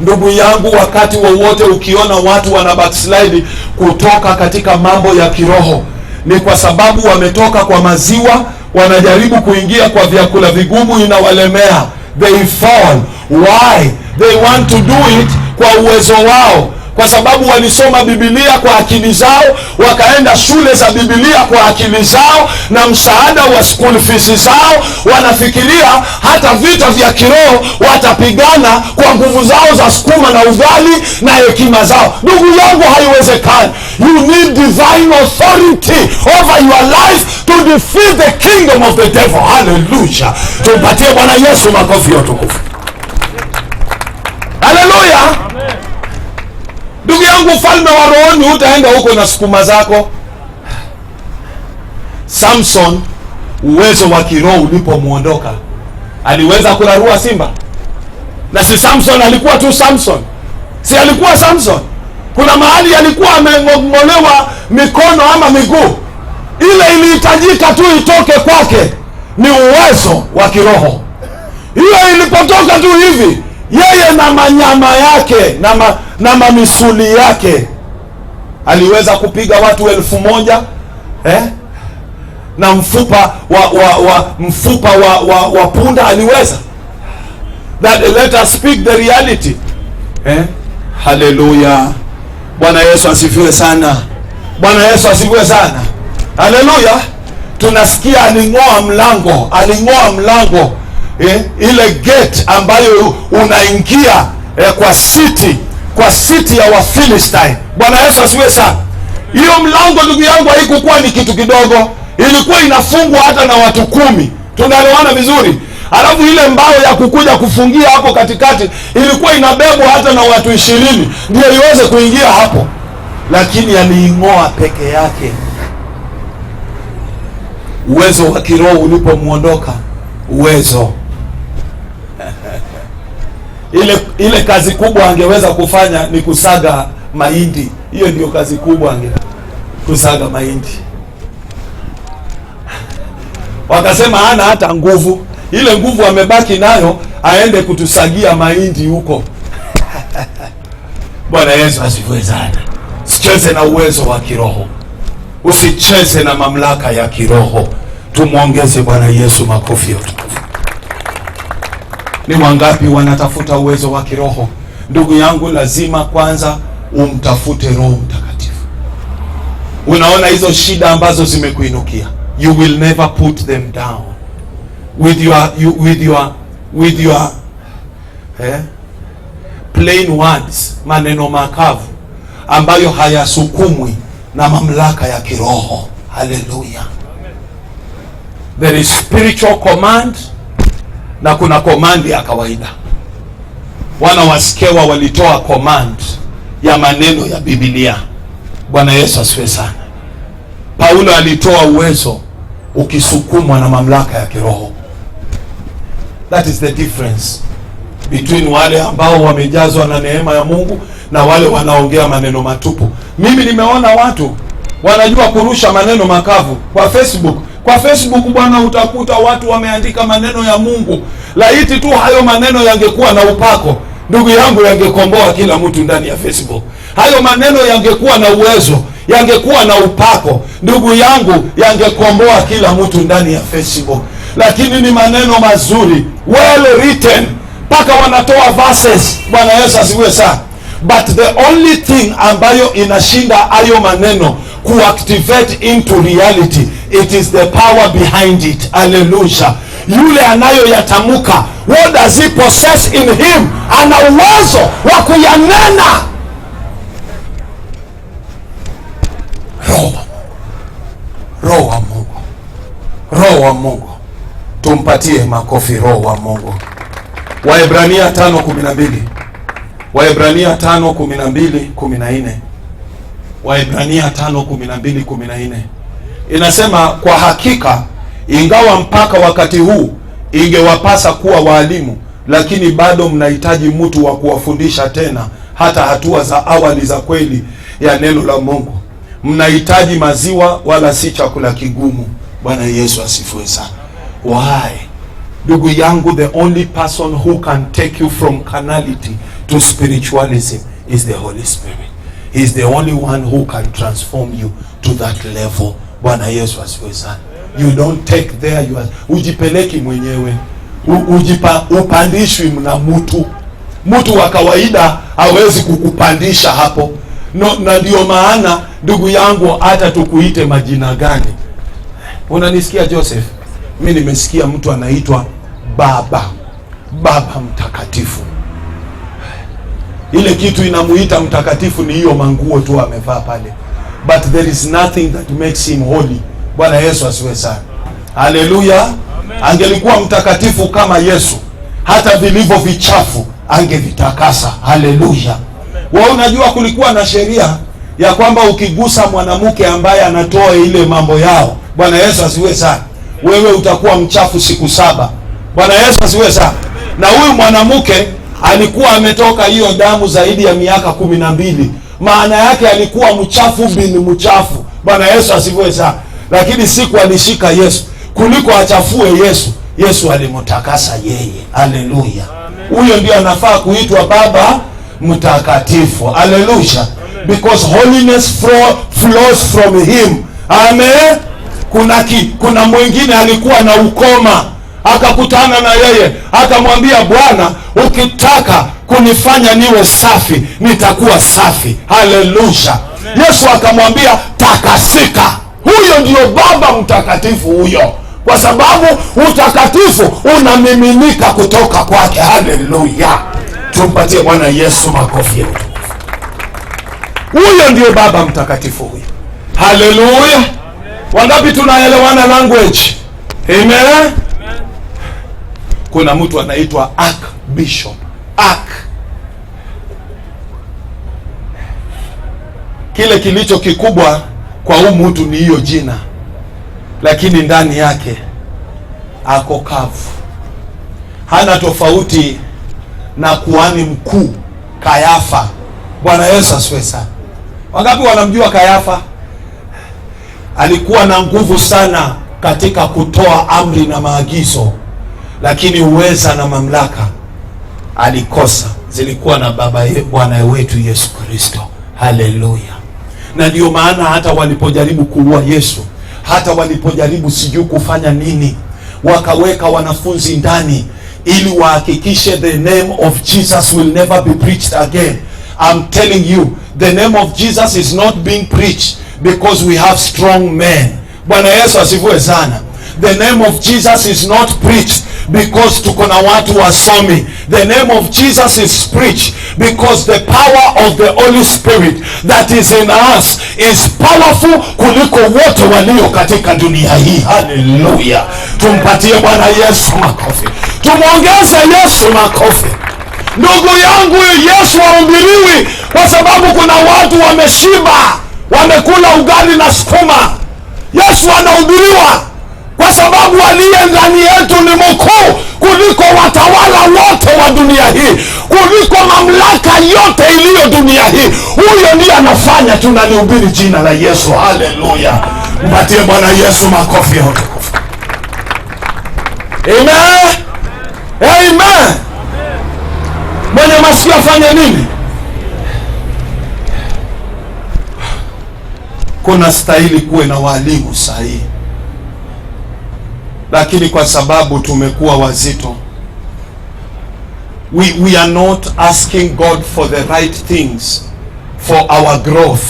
Ndugu yangu, wakati wowote ukiona watu wana backslide kutoka katika mambo ya kiroho, ni kwa sababu wametoka kwa maziwa, wanajaribu kuingia kwa vyakula vigumu, inawalemea. They fall. Why? They want to do it kwa uwezo wao, kwa sababu walisoma Biblia kwa akili zao, wakaenda shule za Biblia kwa akili zao na msaada wa school fees zao. Wanafikiria hata vita vya kiroho watapigana kwa nguvu zao za sukuma na ugali na hekima zao. Ndugu yangu, haiwezekani. You need divine authority over your life to defeat the kingdom of the devil. Hallelujah. Tumpatie Bwana Yesu makofi ya utukufu. Hallelujah. Ndugu yangu, ufalme wa rohoni utaenda huko na sukuma zako. Samson, uwezo wa kiroho ulipomuondoka, aliweza kurarua simba. Na si Samson alikuwa tu Samson. Si alikuwa Samson. Kuna mahali alikuwa ameng'olewa mikono ama miguu. Ile ilihitajika tu itoke kwake ni uwezo wa kiroho. Hiyo ilipotoka tu hivi, yeye na manyama yake na mamisuli yake aliweza kupiga watu 1000, na mfupa wa punda aliweza? That let us speak the reality. Haleluya. Bwana Yesu asifiwe sana. Bwana Yesu asifiwe sana. Haleluya. Tunasikia aling'oa mlango ile gate ambayo unaingia kwa city ya Wafilistine. Bwana Yesu asifiwe sana. Hiyo mlango ndugu yangu haikukuwa ni kitu kidogo, ilikuwa inafungwa hata na watu 10. Tunaelewana vizuri? Alafu ile mbao ya kukuja kufungia hapo katikati ilikuwa inabebwa hata na watu 20 ndio iweze kuingia hapo, lakini aliing'oa peke yake. Uwezo wa kiroho ulipomuondoka, uwezo ile kazi kubwa angeweza kufanya ni kusaga mahindi. Hiyo ndio kazi kubwa kusaga mahindi. Wakasema hana hata nguvu. Ile nguvu amebaki nayo aende kutusagia mahindi huko. Bwana Yesu asifiwe sana. Usicheze na uwezo wa kiroho, usicheze na mamlaka ya kiroho. Tumuongeze Bwana Yesu makofi yote. Ni wangapi wanatafuta uwezo wa kiroho? Ndugu yangu, lazima kwanza umtafute Roho Mtakatifu. Unaona hizo shida ambazo zimekuinukia, you will never put them down with your plain words, maneno makavu ambayo hayasukumwi na mamlaka ya kiroho. Haleluya. There is spiritual command na kuna command ya kawaida. Wana wa Skewa walitoa command ya maneno ya Biblia. Bwana Yesu asifiwe sana. Paulo alitoa uwezo ukisukumwa na mamlaka ya kiroho. That is the difference between wale ambao wamejazwa na neema ya Mungu na wale wanaongea maneno matupu. Mimi nimeona watu wanajua kurusha maneno makavu kwa Facebook. Kwa Facebook bwana, utakuta watu wameandika maneno ya Mungu. Laiti tu hayo maneno yangekuwa na upako, ndugu yangu, yangekomboa kila mtu ndani ya Facebook. Hayo maneno yangekuwa na uwezo, yangekuwa na upako, ndugu yangu, yangekomboa kila mtu ndani ya Facebook. Lakini ni maneno mazuri, well written, mpaka wanatoa verses. Bwana Yesu asifiwe sana. But the only thing ambayo inashinda hayo maneno kuactivate into reality, it is the power behind it. Hallelujah. Yule anayoyatamka, what does he possess in him? Ana uwezo wa kuyanena. Roho wa Mungu. Tumpatie makofi Roho wa Mungu. Waebrania 5:12. Waebrania 5:12-14. Waebrania 5:12-14. Inasema, kwa hakika ingawa mpaka wakati huu ingewapasa kuwa walimu, lakini bado mnahitaji mtu wa kuwafundisha tena hata hatua za awali za kweli ya neno la Mungu. Mnahitaji maziwa wala si chakula kigumu. Bwana Yesu asifiwe sana. Why? Ndugu yangu, the only person who can take you from carnality to spiritualism is the Holy Spirit. He is the only one who can transform you to that level. Bwana Yesu asifiwe sana. You don't take there, ujipeleki mwenyewe. Upandishwi na mtu wa kawaida hawezi kukupandisha hapo. No, na ndio maana ndugu yangu, hata tukuite majina gani. Unanisikia Joseph? Mimi nimesikia mtu anaitwa Baba Mtakatifu. Ile kitu inamuita mtakatifu ni hiyo manguo tu amevaa pale. But there is nothing that makes him holy. Bwana Yesu asiwe sana. Haleluya. Angelikuwa mtakatifu kama Yesu, hata vilivyo vichafu angevitakasa. Haleluya. Wewe unajua kulikuwa na sheria ya kwamba ukigusa mwanamke ambaye anatoa ile mambo yao, Bwana Yesu asiwe sana, wewe utakuwa mchafu siku 7. Bwana Yesu asiwe sana. Na huyu mwanamke alikuwa ametoka hiyo damu zaidi ya miaka 12. Maana yake alikuwa mchafu bin mchafu. Bwana Yesu asifiwe sana. Lakini siku alishika Yesu, kuliko achafue Yesu alimtakasa yeye. Haleluya. Huyo ndio anafaa kuitwa Baba Mtakatifu. Haleluya. Because holiness flows from him. Amen. Kuna mwingine alikuwa na ukoma, akakutana na yeye, akamwambia, Bwana, ukitaka kunifanya niwe safi, nitakuwa safi. Haleluya. Yesu akamwambia, takasika. Huyo ndio Baba Mtakatifu huyo, kwa sababu utakatifu unamiminika kutoka kwake. Haleluya. Tumpatie Bwana Yesu makofi yetu. Huyo ndio Baba Mtakatifu huyo. Haleluya. Wangapi tunaelewana language? Amen. Kuna mtu anaitwa Archbishop. Kile kilicho kikubwa kwa huyu mtu ni hiyo jina, lakini ndani yake ako kavu. Hana tofauti na kuhani mkuu Kayafa. Bwana Yesu asifiwe sana. Wangapi wanamjua Kayafa? Alikuwa na nguvu sana katika kutoa amri na maagizo, lakini uweza na mamlaka alikosa. Zilikuwa na Bwana wetu Yesu Kristo. Haleluya. Na ndio maana hata walipojaribu kuua Yesu, hata walipojaribu sijui kufanya nini, wakaweka wanafunzi ndani ili wahakikishe the name of Jesus will never be preached again. I'm telling you, the name of Jesus is not being preached because we have strong men. Bwana Yesu asifiwe sana. The name of Jesus is not preached because tuko na watu wasomi. The name of Jesus is preached because the power of the Holy Spirit that is in us is powerful kuliko wote walio katika dunia hii. Haleluya. Tumpatie Bwana Yesu makofi. Tumuongeze Yesu makofi. Ndugu yangu, Yesu hahubiriwi kwa sababu kuna watu wameshiba, wamekula ugali na sukuma. Yesu anahubiriwa kwa sababu aliye ndani yetu ni mkuu kuliko watawala wote wa dunia hii, kuliko mamlaka yote iliyo dunia hii. Huyo ndiye anafanya tunalihubiri jina la Yesu. Haleluya. Mpatie Bwana Yesu makofi yote. Amen. Amen. Mwenye masikio afanye nini? Kuna stahili kuwe na walimu sahihi, lakini kwa sababu tumekuwa wazito, we are not asking God for the right things for our growth.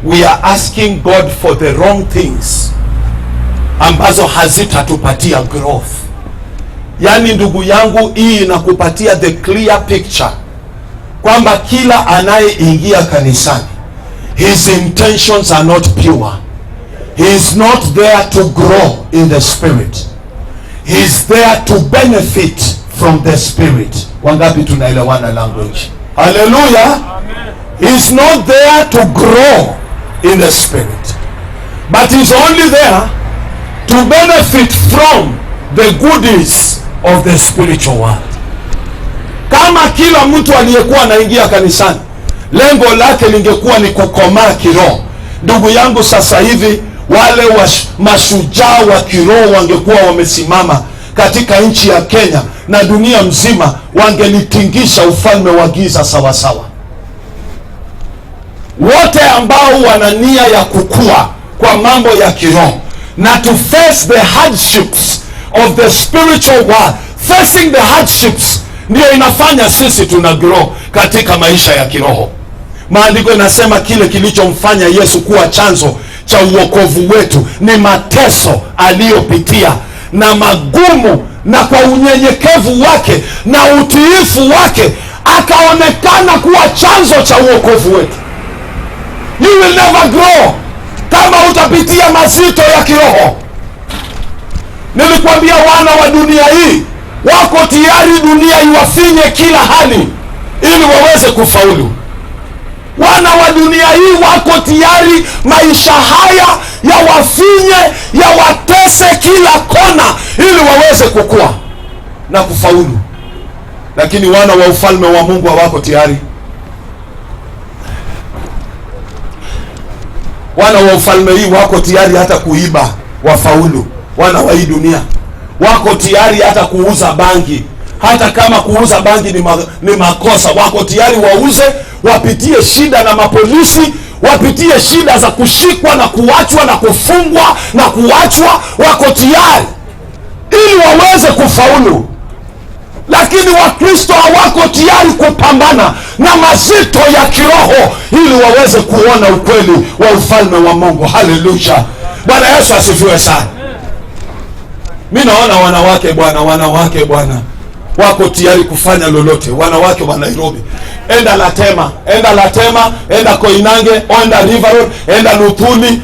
We are asking God for the wrong things ambazo hazitatupatia growth. Yani ndugu yangu, hii inakupatia the clear picture kwamba kila anayeingia kanisani, his intentions are not pure. He is not there to grow in the spirit. He is there to benefit from the spirit. Wangapi tunaelewana language? Hallelujah. He is not there to grow in the spirit, but he is only there to benefit from the goodies of the spiritual world. Kama kila mtu aliyekuwa anaingia kanisani lengo lake lingekuwa ni kukomaa kiroho, ndugu yangu, sasa hivi wale mashujaa wa kiroho wangekuwa wamesimama katika nchi ya Kenya na dunia mzima, wangelitingisha ufalme wa giza sawa sawa. Wote ambao wana nia ya kukua kwa mambo ya kiroho na to face the hardships of the spiritual world, facing the hardships ndio inafanya sisi tuna grow katika maisha ya kiroho. Maandiko inasema kile kilichomfanya Yesu kuwa chanzo cha uokovu wetu ni mateso aliyopitia na magumu, na kwa unyenyekevu wake na utiifu wake akaonekana kuwa chanzo cha uokovu wetu. You will never grow kama utapitia mazito ya kiroho. Nilikwambia wana wa dunia hii wako tayari dunia iwafinye kila hali ili waweze kufaulu. Wana wa dunia hii wako tayari maisha haya ya wafinye, ya watese kila kona ili waweze kukua na kufaulu. Lakini wana wa ufalme wa Mungu hawako tayari. Wana wa ufalme hii wako tayari hata kuiba wafaulu. Wana wa hii dunia wako tayari hata kuuza bangi, hata kama kuuza bangi ni makosa, wako tayari wauze, wapitie shida na mapolisi, wapitie shida za kushikwa na kuachwa na kufungwa na kuachwa, wako tayari ili waweze kufaulu. Lakini Wakristo hawako tayari kupambana na mazito ya kiroho ili waweze kuona ukweli wa ufalme wa Mungu. Haleluya, Bwana Yesu asifiwe sana. Mimi naona wanawake bwana wako tayari kufanya lolote. Wanawake wa Nairobi, enda Latema, enda Koinange, enda River Road, enda Luthuli,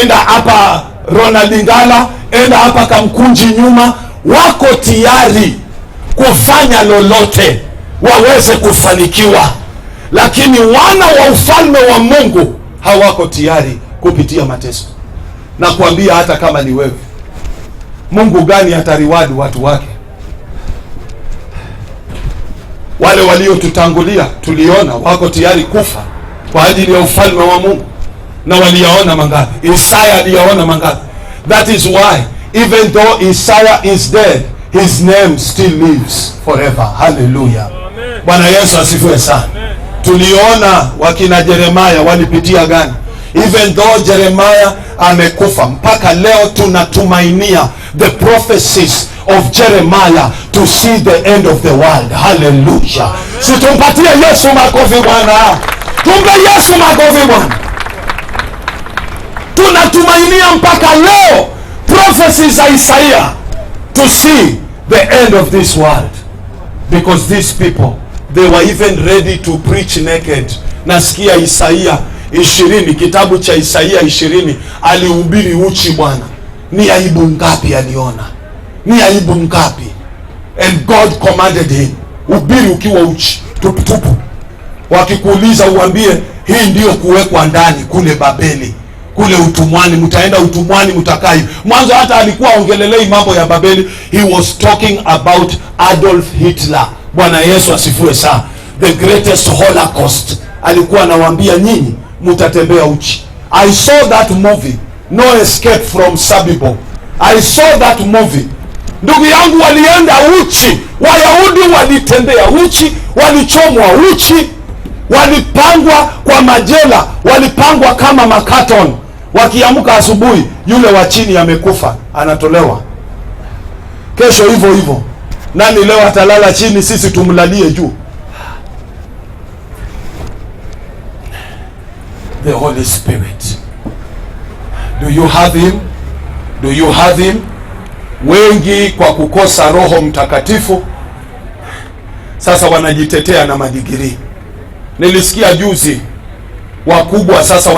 enda hapa Ronaldingala, enda hapa Kamkunji nyuma, wako tayari kufanya lolote waweze kufanikiwa. Lakini wana wa ufalme wa Mungu hawako tayari kupitia mateso. Na kuambia hata kama ni wewe, Mungu gani atariwadi watu wake? Wale waliotutangulia tuliona wako tayari kufa kwa ajili ya ufalme wa Mungu, na waliyaona mangapi? Isaya aliyaona mangapi? That is why even though Isaiah is dead, his name still lives forever. Hallelujah. Bwana Yesu asifiwe sana. Tuliona wakina Jeremiah walipitia gani? Even though Jeremiah amekufa, mpaka leo tunatumainia the prophecies of Jeremiah to see the end of the world. Hallelujah. Situmpatie Yesu makofi bwana. Tumpe Yesu makofi bwana. Tunatumainia mpaka leo prophecies za Isaiah to see the end of this world, because these people, they were even ready to preach naked. Nasikia Isaiah 20, kitabu cha Isaiah 20, alihubiri uchi bwana. Ni aibu ngapi aliona? Ni aibu ngapi? And God commanded him, hubiri ukiwa uchi tupu. Wakikuuliza uambie hii ndio kuwekwa ndani kule Babeli, kule utumwani, mtaenda utumwani mtakai. Mwanzo hata alikuwa ongelelei mambo ya Babeli, he was talking about Adolf Hitler. Bwana Yesu asifiwe sana. The greatest holocaust. Alikuwa anawaambia nyinyi mtatembea uchi. I saw that movie, No Escape from Sabibo. I saw that movie. Ndugu yangu, walienda uchi. Wayahudi walitembea uchi, walichomwa uchi, walipangwa kwa majela, walipangwa kama makaton. Wakiamka asubuhi, yule wa chini amekufa, anatolewa. Kesho hivyo hivyo. Nani leo atalala chini, sisi tumlalie juu? The Holy Spirit. Do you have him? Do you have him? Wengi kwa kukosa Roho Mtakatifu sasa wanajitetea na madigiri. Nilisikia juzi wakubwa sasa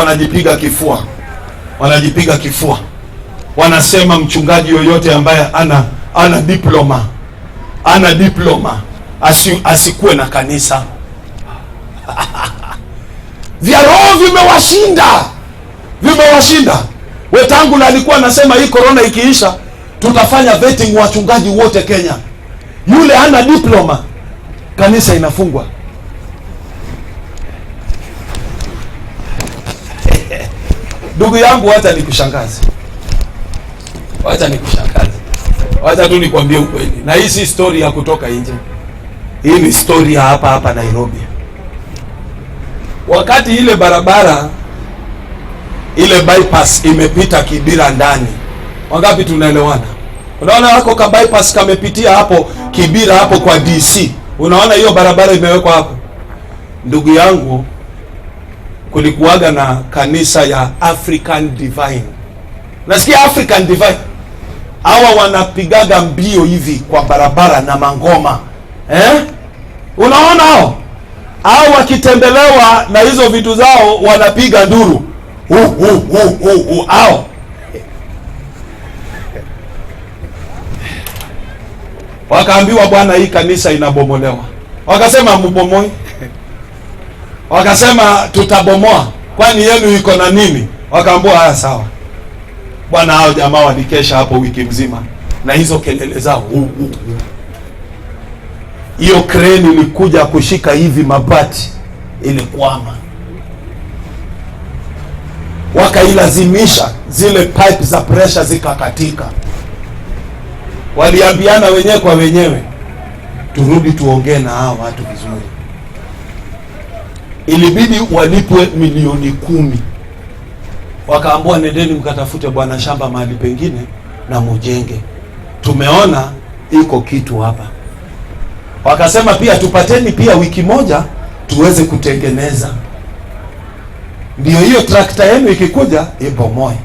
wanajipiga kifua. Wanasema mchungaji yoyote ambaye ana diploma asikuwe na kanisa. Vya roho vimewashinda. Wetangula alikuwa anasema hii corona ikiisha tutafanya vetting wachungaji wote Kenya. Yule hana diploma, kanisa inafungwa. Ndugu yangu, hata nikushangaze. Wacha tu nikwambie ukweli. Na hii si story ya kutoka nje. Hii ni story ya hapa Nairobi. Wakati ile barabara ile bypass imepita Kibira ndani. Wangapi tunaelewana? Unaona wako ka bypass kamepitia hapo Kibira hapo kwa DC. Unaona hiyo barabara imewekwa hapo. Ndugu yangu, kulikuwaga na kanisa ya African Divine. Nasikia African Divine. Hawa wanapigaga mbio hivi kwa barabara na mangoma. Unaona hao? Hao wakitembelewa na hizo vitu zao wanapiga nduru. Hao. Wakaambiwa bwana, hii kanisa inabomolewa. Wakasema mbomoi. Wakasema tutabomoa. Kwani yenu iko na nini? Wakaambiwa haya sawa. Bwana, hao jamaa walikesha hapo wiki mzima na hizo kelele zao. Hiyo crane ilikuja kushika hivi mabati, ilikwama. Wakailazimisha zile pipe za pressure zikakatika. Waliambiana wenyewe kwa wenyewe, turudi tuongee na hao watu vizuri. ilibidi walipwe milioni 10. Wakaambiwa nendeni mkatafute bwana shamba mahali pengine na mujenge. Tumeona iko kitu hapa. Wakasema pia tupateni pia wiki moja tuweze kutengeneza. Ndio hiyo trakta yenu ikikuja ibomoe.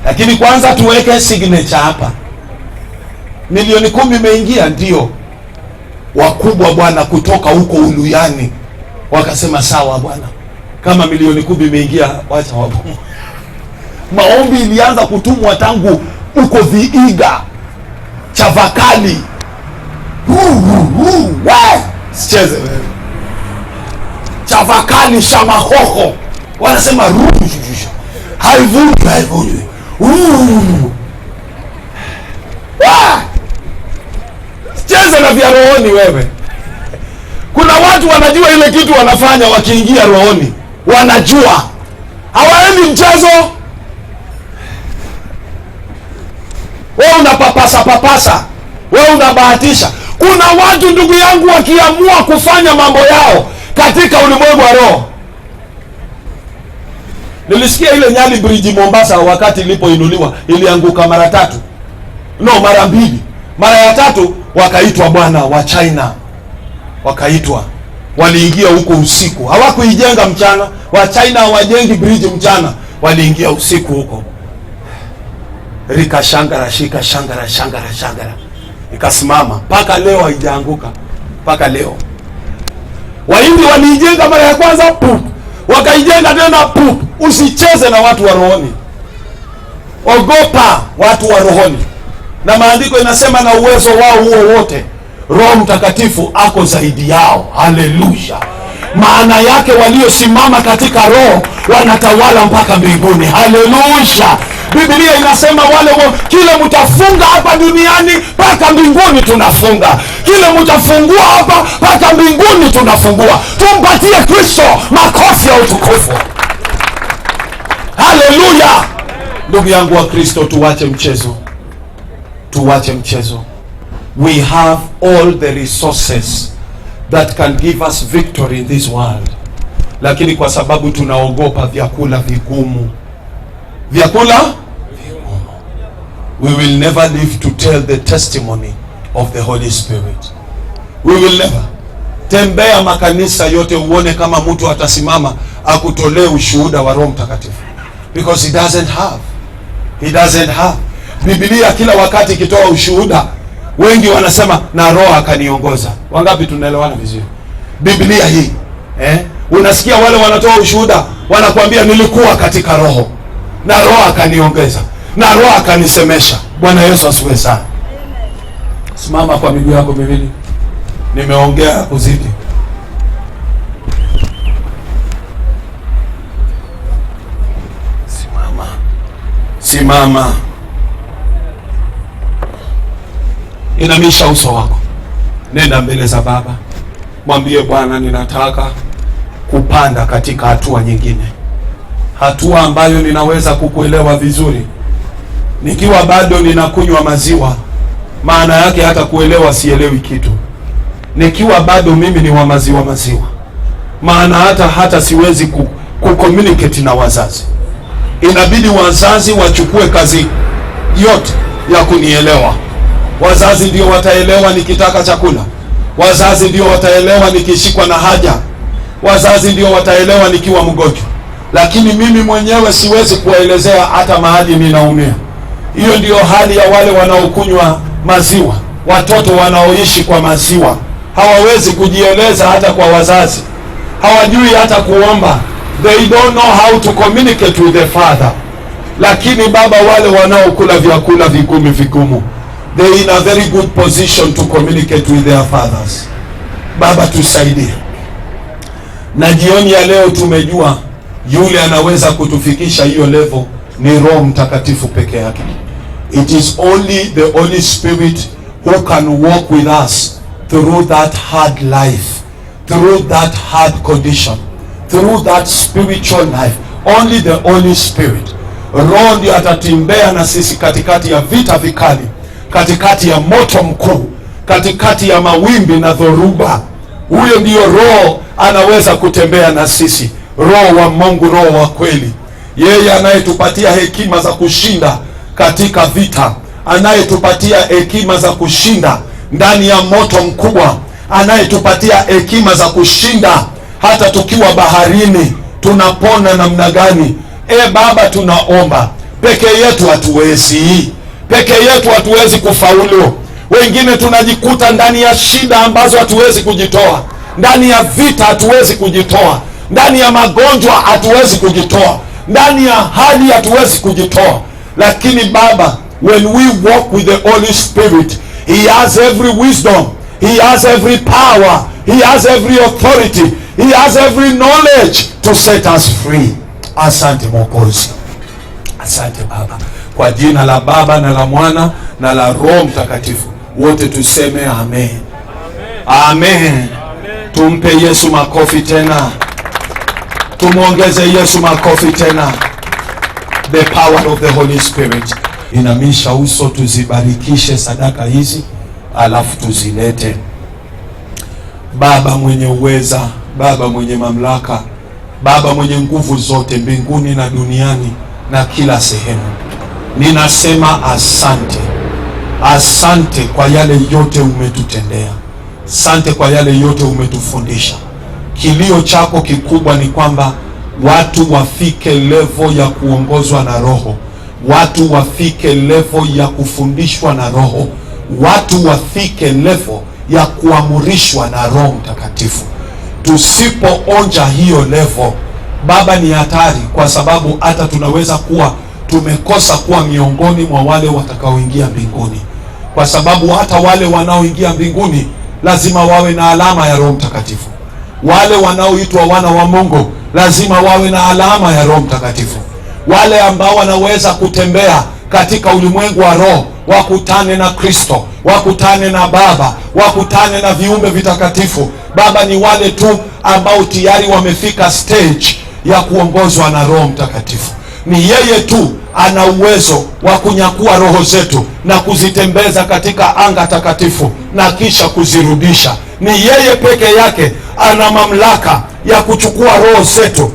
Lakini kwanza tuweke signature hapa. Milioni 10 imeingia, ndio. Wakubwa bwana kutoka huko Uluyani wakasema sawa bwana, kama milioni 10 imeingia wacha wabomoe. Maombi ilianza kutumwa tangu huko Viiga, Chavakali. Sicheze wewe. Chavakali, Shamahoho. Wanasema haivunjwi. Sicheze na vya rohoni wewe. Kuna watu wanajua ile kitu wanafanya wakiingia rohoni. Wanajua. Hawaendi mchezo. Wewe unapapasa. Wewe unabahatisha. Kuna watu ndugu yangu wakiamua kufanya mambo yao katika ulimwengu wa roho. Nilisikia ile Nyali Bridge Mombasa wakati ilipoinuliwa ilianguka mara 3. No, mara 2. Mara ya 3 wakaitwa bwana wa China. Wakaitwa. Waliingia huko usiku. Hawakuijenga mchana. Wa China hawajengi bridge mchana. Waliingia usiku huko. Rika shangara shangara. Ikasimama. Paka leo haijaanguka. Paka leo. Wahindi waliijenga mara ya kwanza, pup. Wakaijenga tena, pup. Usicheze na watu wa rohoni. Ogopa watu wa rohoni. Na maandiko inasema na uwezo wao huo wote, Roho Mtakatifu ako zaidi yao. Haleluya. Maana yake waliosimama katika roho wanatawala mpaka mbinguni. Haleluya. Biblia inasema kile mtafunga hapa duniani mpaka mbinguni tunafunga. Kile mtafungua hapa mpaka mbinguni tunafungua. Tumpatie Kristo makofi ya utukufu. Haleluya. Ndugu yangu wa Kristo, tuache mchezo. We have all the resources that can give us victory in this world. Lakini kwa sababu tunaogopa vyakula vigumu, we will never live to tell the testimony of the Holy Spirit. We will never. Tembea makanisa yote uone kama mtu atasimama akutolee ushuhuda wa Roho Mtakatifu. Because he doesn't have. Biblia kila wakati ikitoa ushuhuda, wengi wanasema na Roho akaniongoza. Wangapi tunaelewana vizuri? Biblia hii, unasikia wale wanatoa ushuhuda, wanakuambia nilikuwa katika Roho na Roho akaniongeza na Roho akanisemesha. Bwana Yesu asifiwe sana. Simama kwa miguu yako miwili. Nimeongea kuzidi. Simama. Inamisha uso wako. Nenda mbele za Baba. Mwambie Bwana, ninataka kupanda katika hatua nyingine. Hatua ambayo ninaweza kukuelewa vizuri. Nikiwa bado ninakunywa maziwa, maana yake hata kuelewa sielewi kitu. Nikiwa bado mimi ni wa maziwa, maana hata siwezi kucommunicate na wazazi. Inabidi wazazi wachukue kazi yote ya kunielewa. Wazazi ndio wataelewa nikitaka chakula. Wazazi ndio wataelewa nikishikwa na haja. Wazazi ndio wataelewa nikiwa mgonjwa. Lakini mimi mwenyewe siwezi kuwaelezea hata mahali ninaumia. Hiyo ndio hali ya wale wanaokunywa maziwa. Watoto wanaoishi kwa maziwa hawawezi kujieleza hata kwa wazazi. Hawajui hata kuomba. They don't know how to communicate with the Father. Lakini Baba, wale wanaokula vyakula vigumu, they in a very good position to communicate with their fathers. Baba, tusaidie. Na jioni ya leo tumejua yule anaweza kutufikisha hiyo level ni Roho Mtakatifu peke yake. It is only the Holy Spirit who can walk with us through that hard life, through that hard condition, through that spiritual life. Only the Holy Spirit. Roho ndiye atatembea na sisi katikati ya vita vikali, katikati ya moto mkuu, katikati ya mawimbi na dhoruba. Huyo ndiyo Roho anaweza kutembea na sisi, Roho wa Mungu, Roho wa kweli, yeye anayetupatia hekima za kushinda katika vita, anayetupatia hekima za kushinda ndani ya moto mkubwa, anayetupatia hekima za kushinda hata tukiwa baharini. Tunapona namna gani? Baba, tunaomba. Peke yetu hatuwezi, peke yetu hatuwezi kufaulu. Wengine tunajikuta ndani ya shida ambazo hatuwezi kujitoa, ndani ya vita hatuwezi kujitoa, ndani ya magonjwa hatuwezi kujitoa, ndani ya hali hatuwezi kujitoa. Lakini Baba, when we walk with the Holy Spirit, He has every wisdom, He has every power, He has every authority, He has every knowledge to set us free. Asante Mwokozi, asante Baba, kwa jina la Baba na la Mwana na la Roho Mtakatifu, wote tuseme amen. Amen. Tumpe Yesu makofi tena, tumuongeze Yesu makofi tena. The power of the Holy Spirit. Inamisha uso, tuzibarikishe sadaka hizi, alafu tuzilete. Baba mwenye uweza, Baba mwenye mamlaka, Baba mwenye nguvu zote mbinguni na duniani na kila sehemu, ninasema asante. Asante kwa yale yote umetutendea, asante kwa yale yote umetufundisha. Kilio chako kikubwa ni kwamba watu wafike level ya kuongozwa na Roho, watu wafike level ya kufundishwa na Roho, watu wafike level ya kuamrishwa na Roho Mtakatifu. Tusipoonja hiyo level, Baba, ni hatari, kwa sababu hata tunaweza kuwa tumekosa kuwa miongoni mwa wale watakaoingia mbinguni, kwa sababu hata wale wanaoingia mbinguni lazima wawe na alama ya Roho Mtakatifu. Wale wanaoitwa wana wa Mungu lazima wawe na alama ya Roho Mtakatifu. Wale ambao wanaweza kutembea katika ulimwengu wa roho, wakutane na Kristo, wakutane na Baba, wakutane na viumbe vitakatifu, Baba, ni wale tu ambao tayari wamefika stage ya kuongozwa na Roho Mtakatifu. Ni yeye tu ana uwezo wa kunyakua roho zetu na kuzitembeza katika anga takatifu na kisha kuzirudisha. Ni yeye peke yake ana mamlaka ya kuchukua roho zetu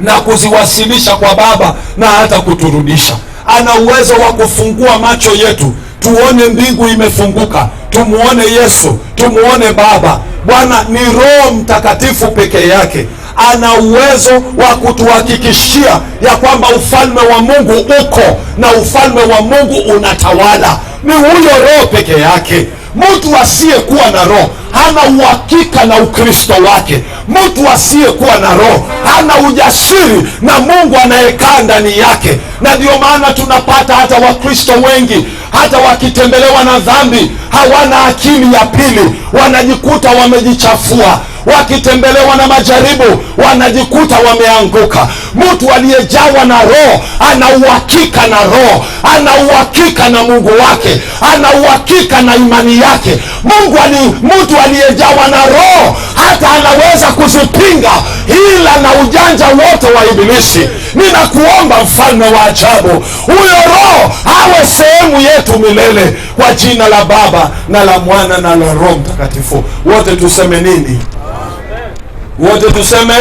na kuziwasilisha kwa Baba na hata kuturudisha. Ana uwezo wa kufungua macho yetu tuone mbingu imefunguka, tumuone Yesu, tumuone Baba. Bwana, ni Roho Mtakatifu peke yake ana uwezo wa kutuhakikishia ya kwamba ufalme wa Mungu uko na ufalme wa Mungu unatawala. Ni huyo Roho peke yake. Mtu asiyekuwa na Roho hana uhakika na Ukristo wake. Mtu asiyekuwa na Roho hana ujasiri na Mungu anayekaa ndani yake. Na ndio maana tunapata hata Wakristo wengi, hata wakitembelewa na dhambi, hawana akili ya pili, wanajikuta wamejichafua. Wakitembelewa na majaribu, wanajikuta wameanguka. Mtu aliyejawa na Roho ana uhakika na Roho, ana uhakika na Mungu wake, ana uhakika na imani yake. Mtu aliyejawa na Roho hata anaweza kuzipinga hila na ujanja wote wa Ibilisi. Ninakuomba Mfalme wa ajabu, huyo Roho awe sehemu yetu milele, kwa jina la Baba na la Mwana na la Roho Mtakatifu. Wote tuseme nini? Wote tuseme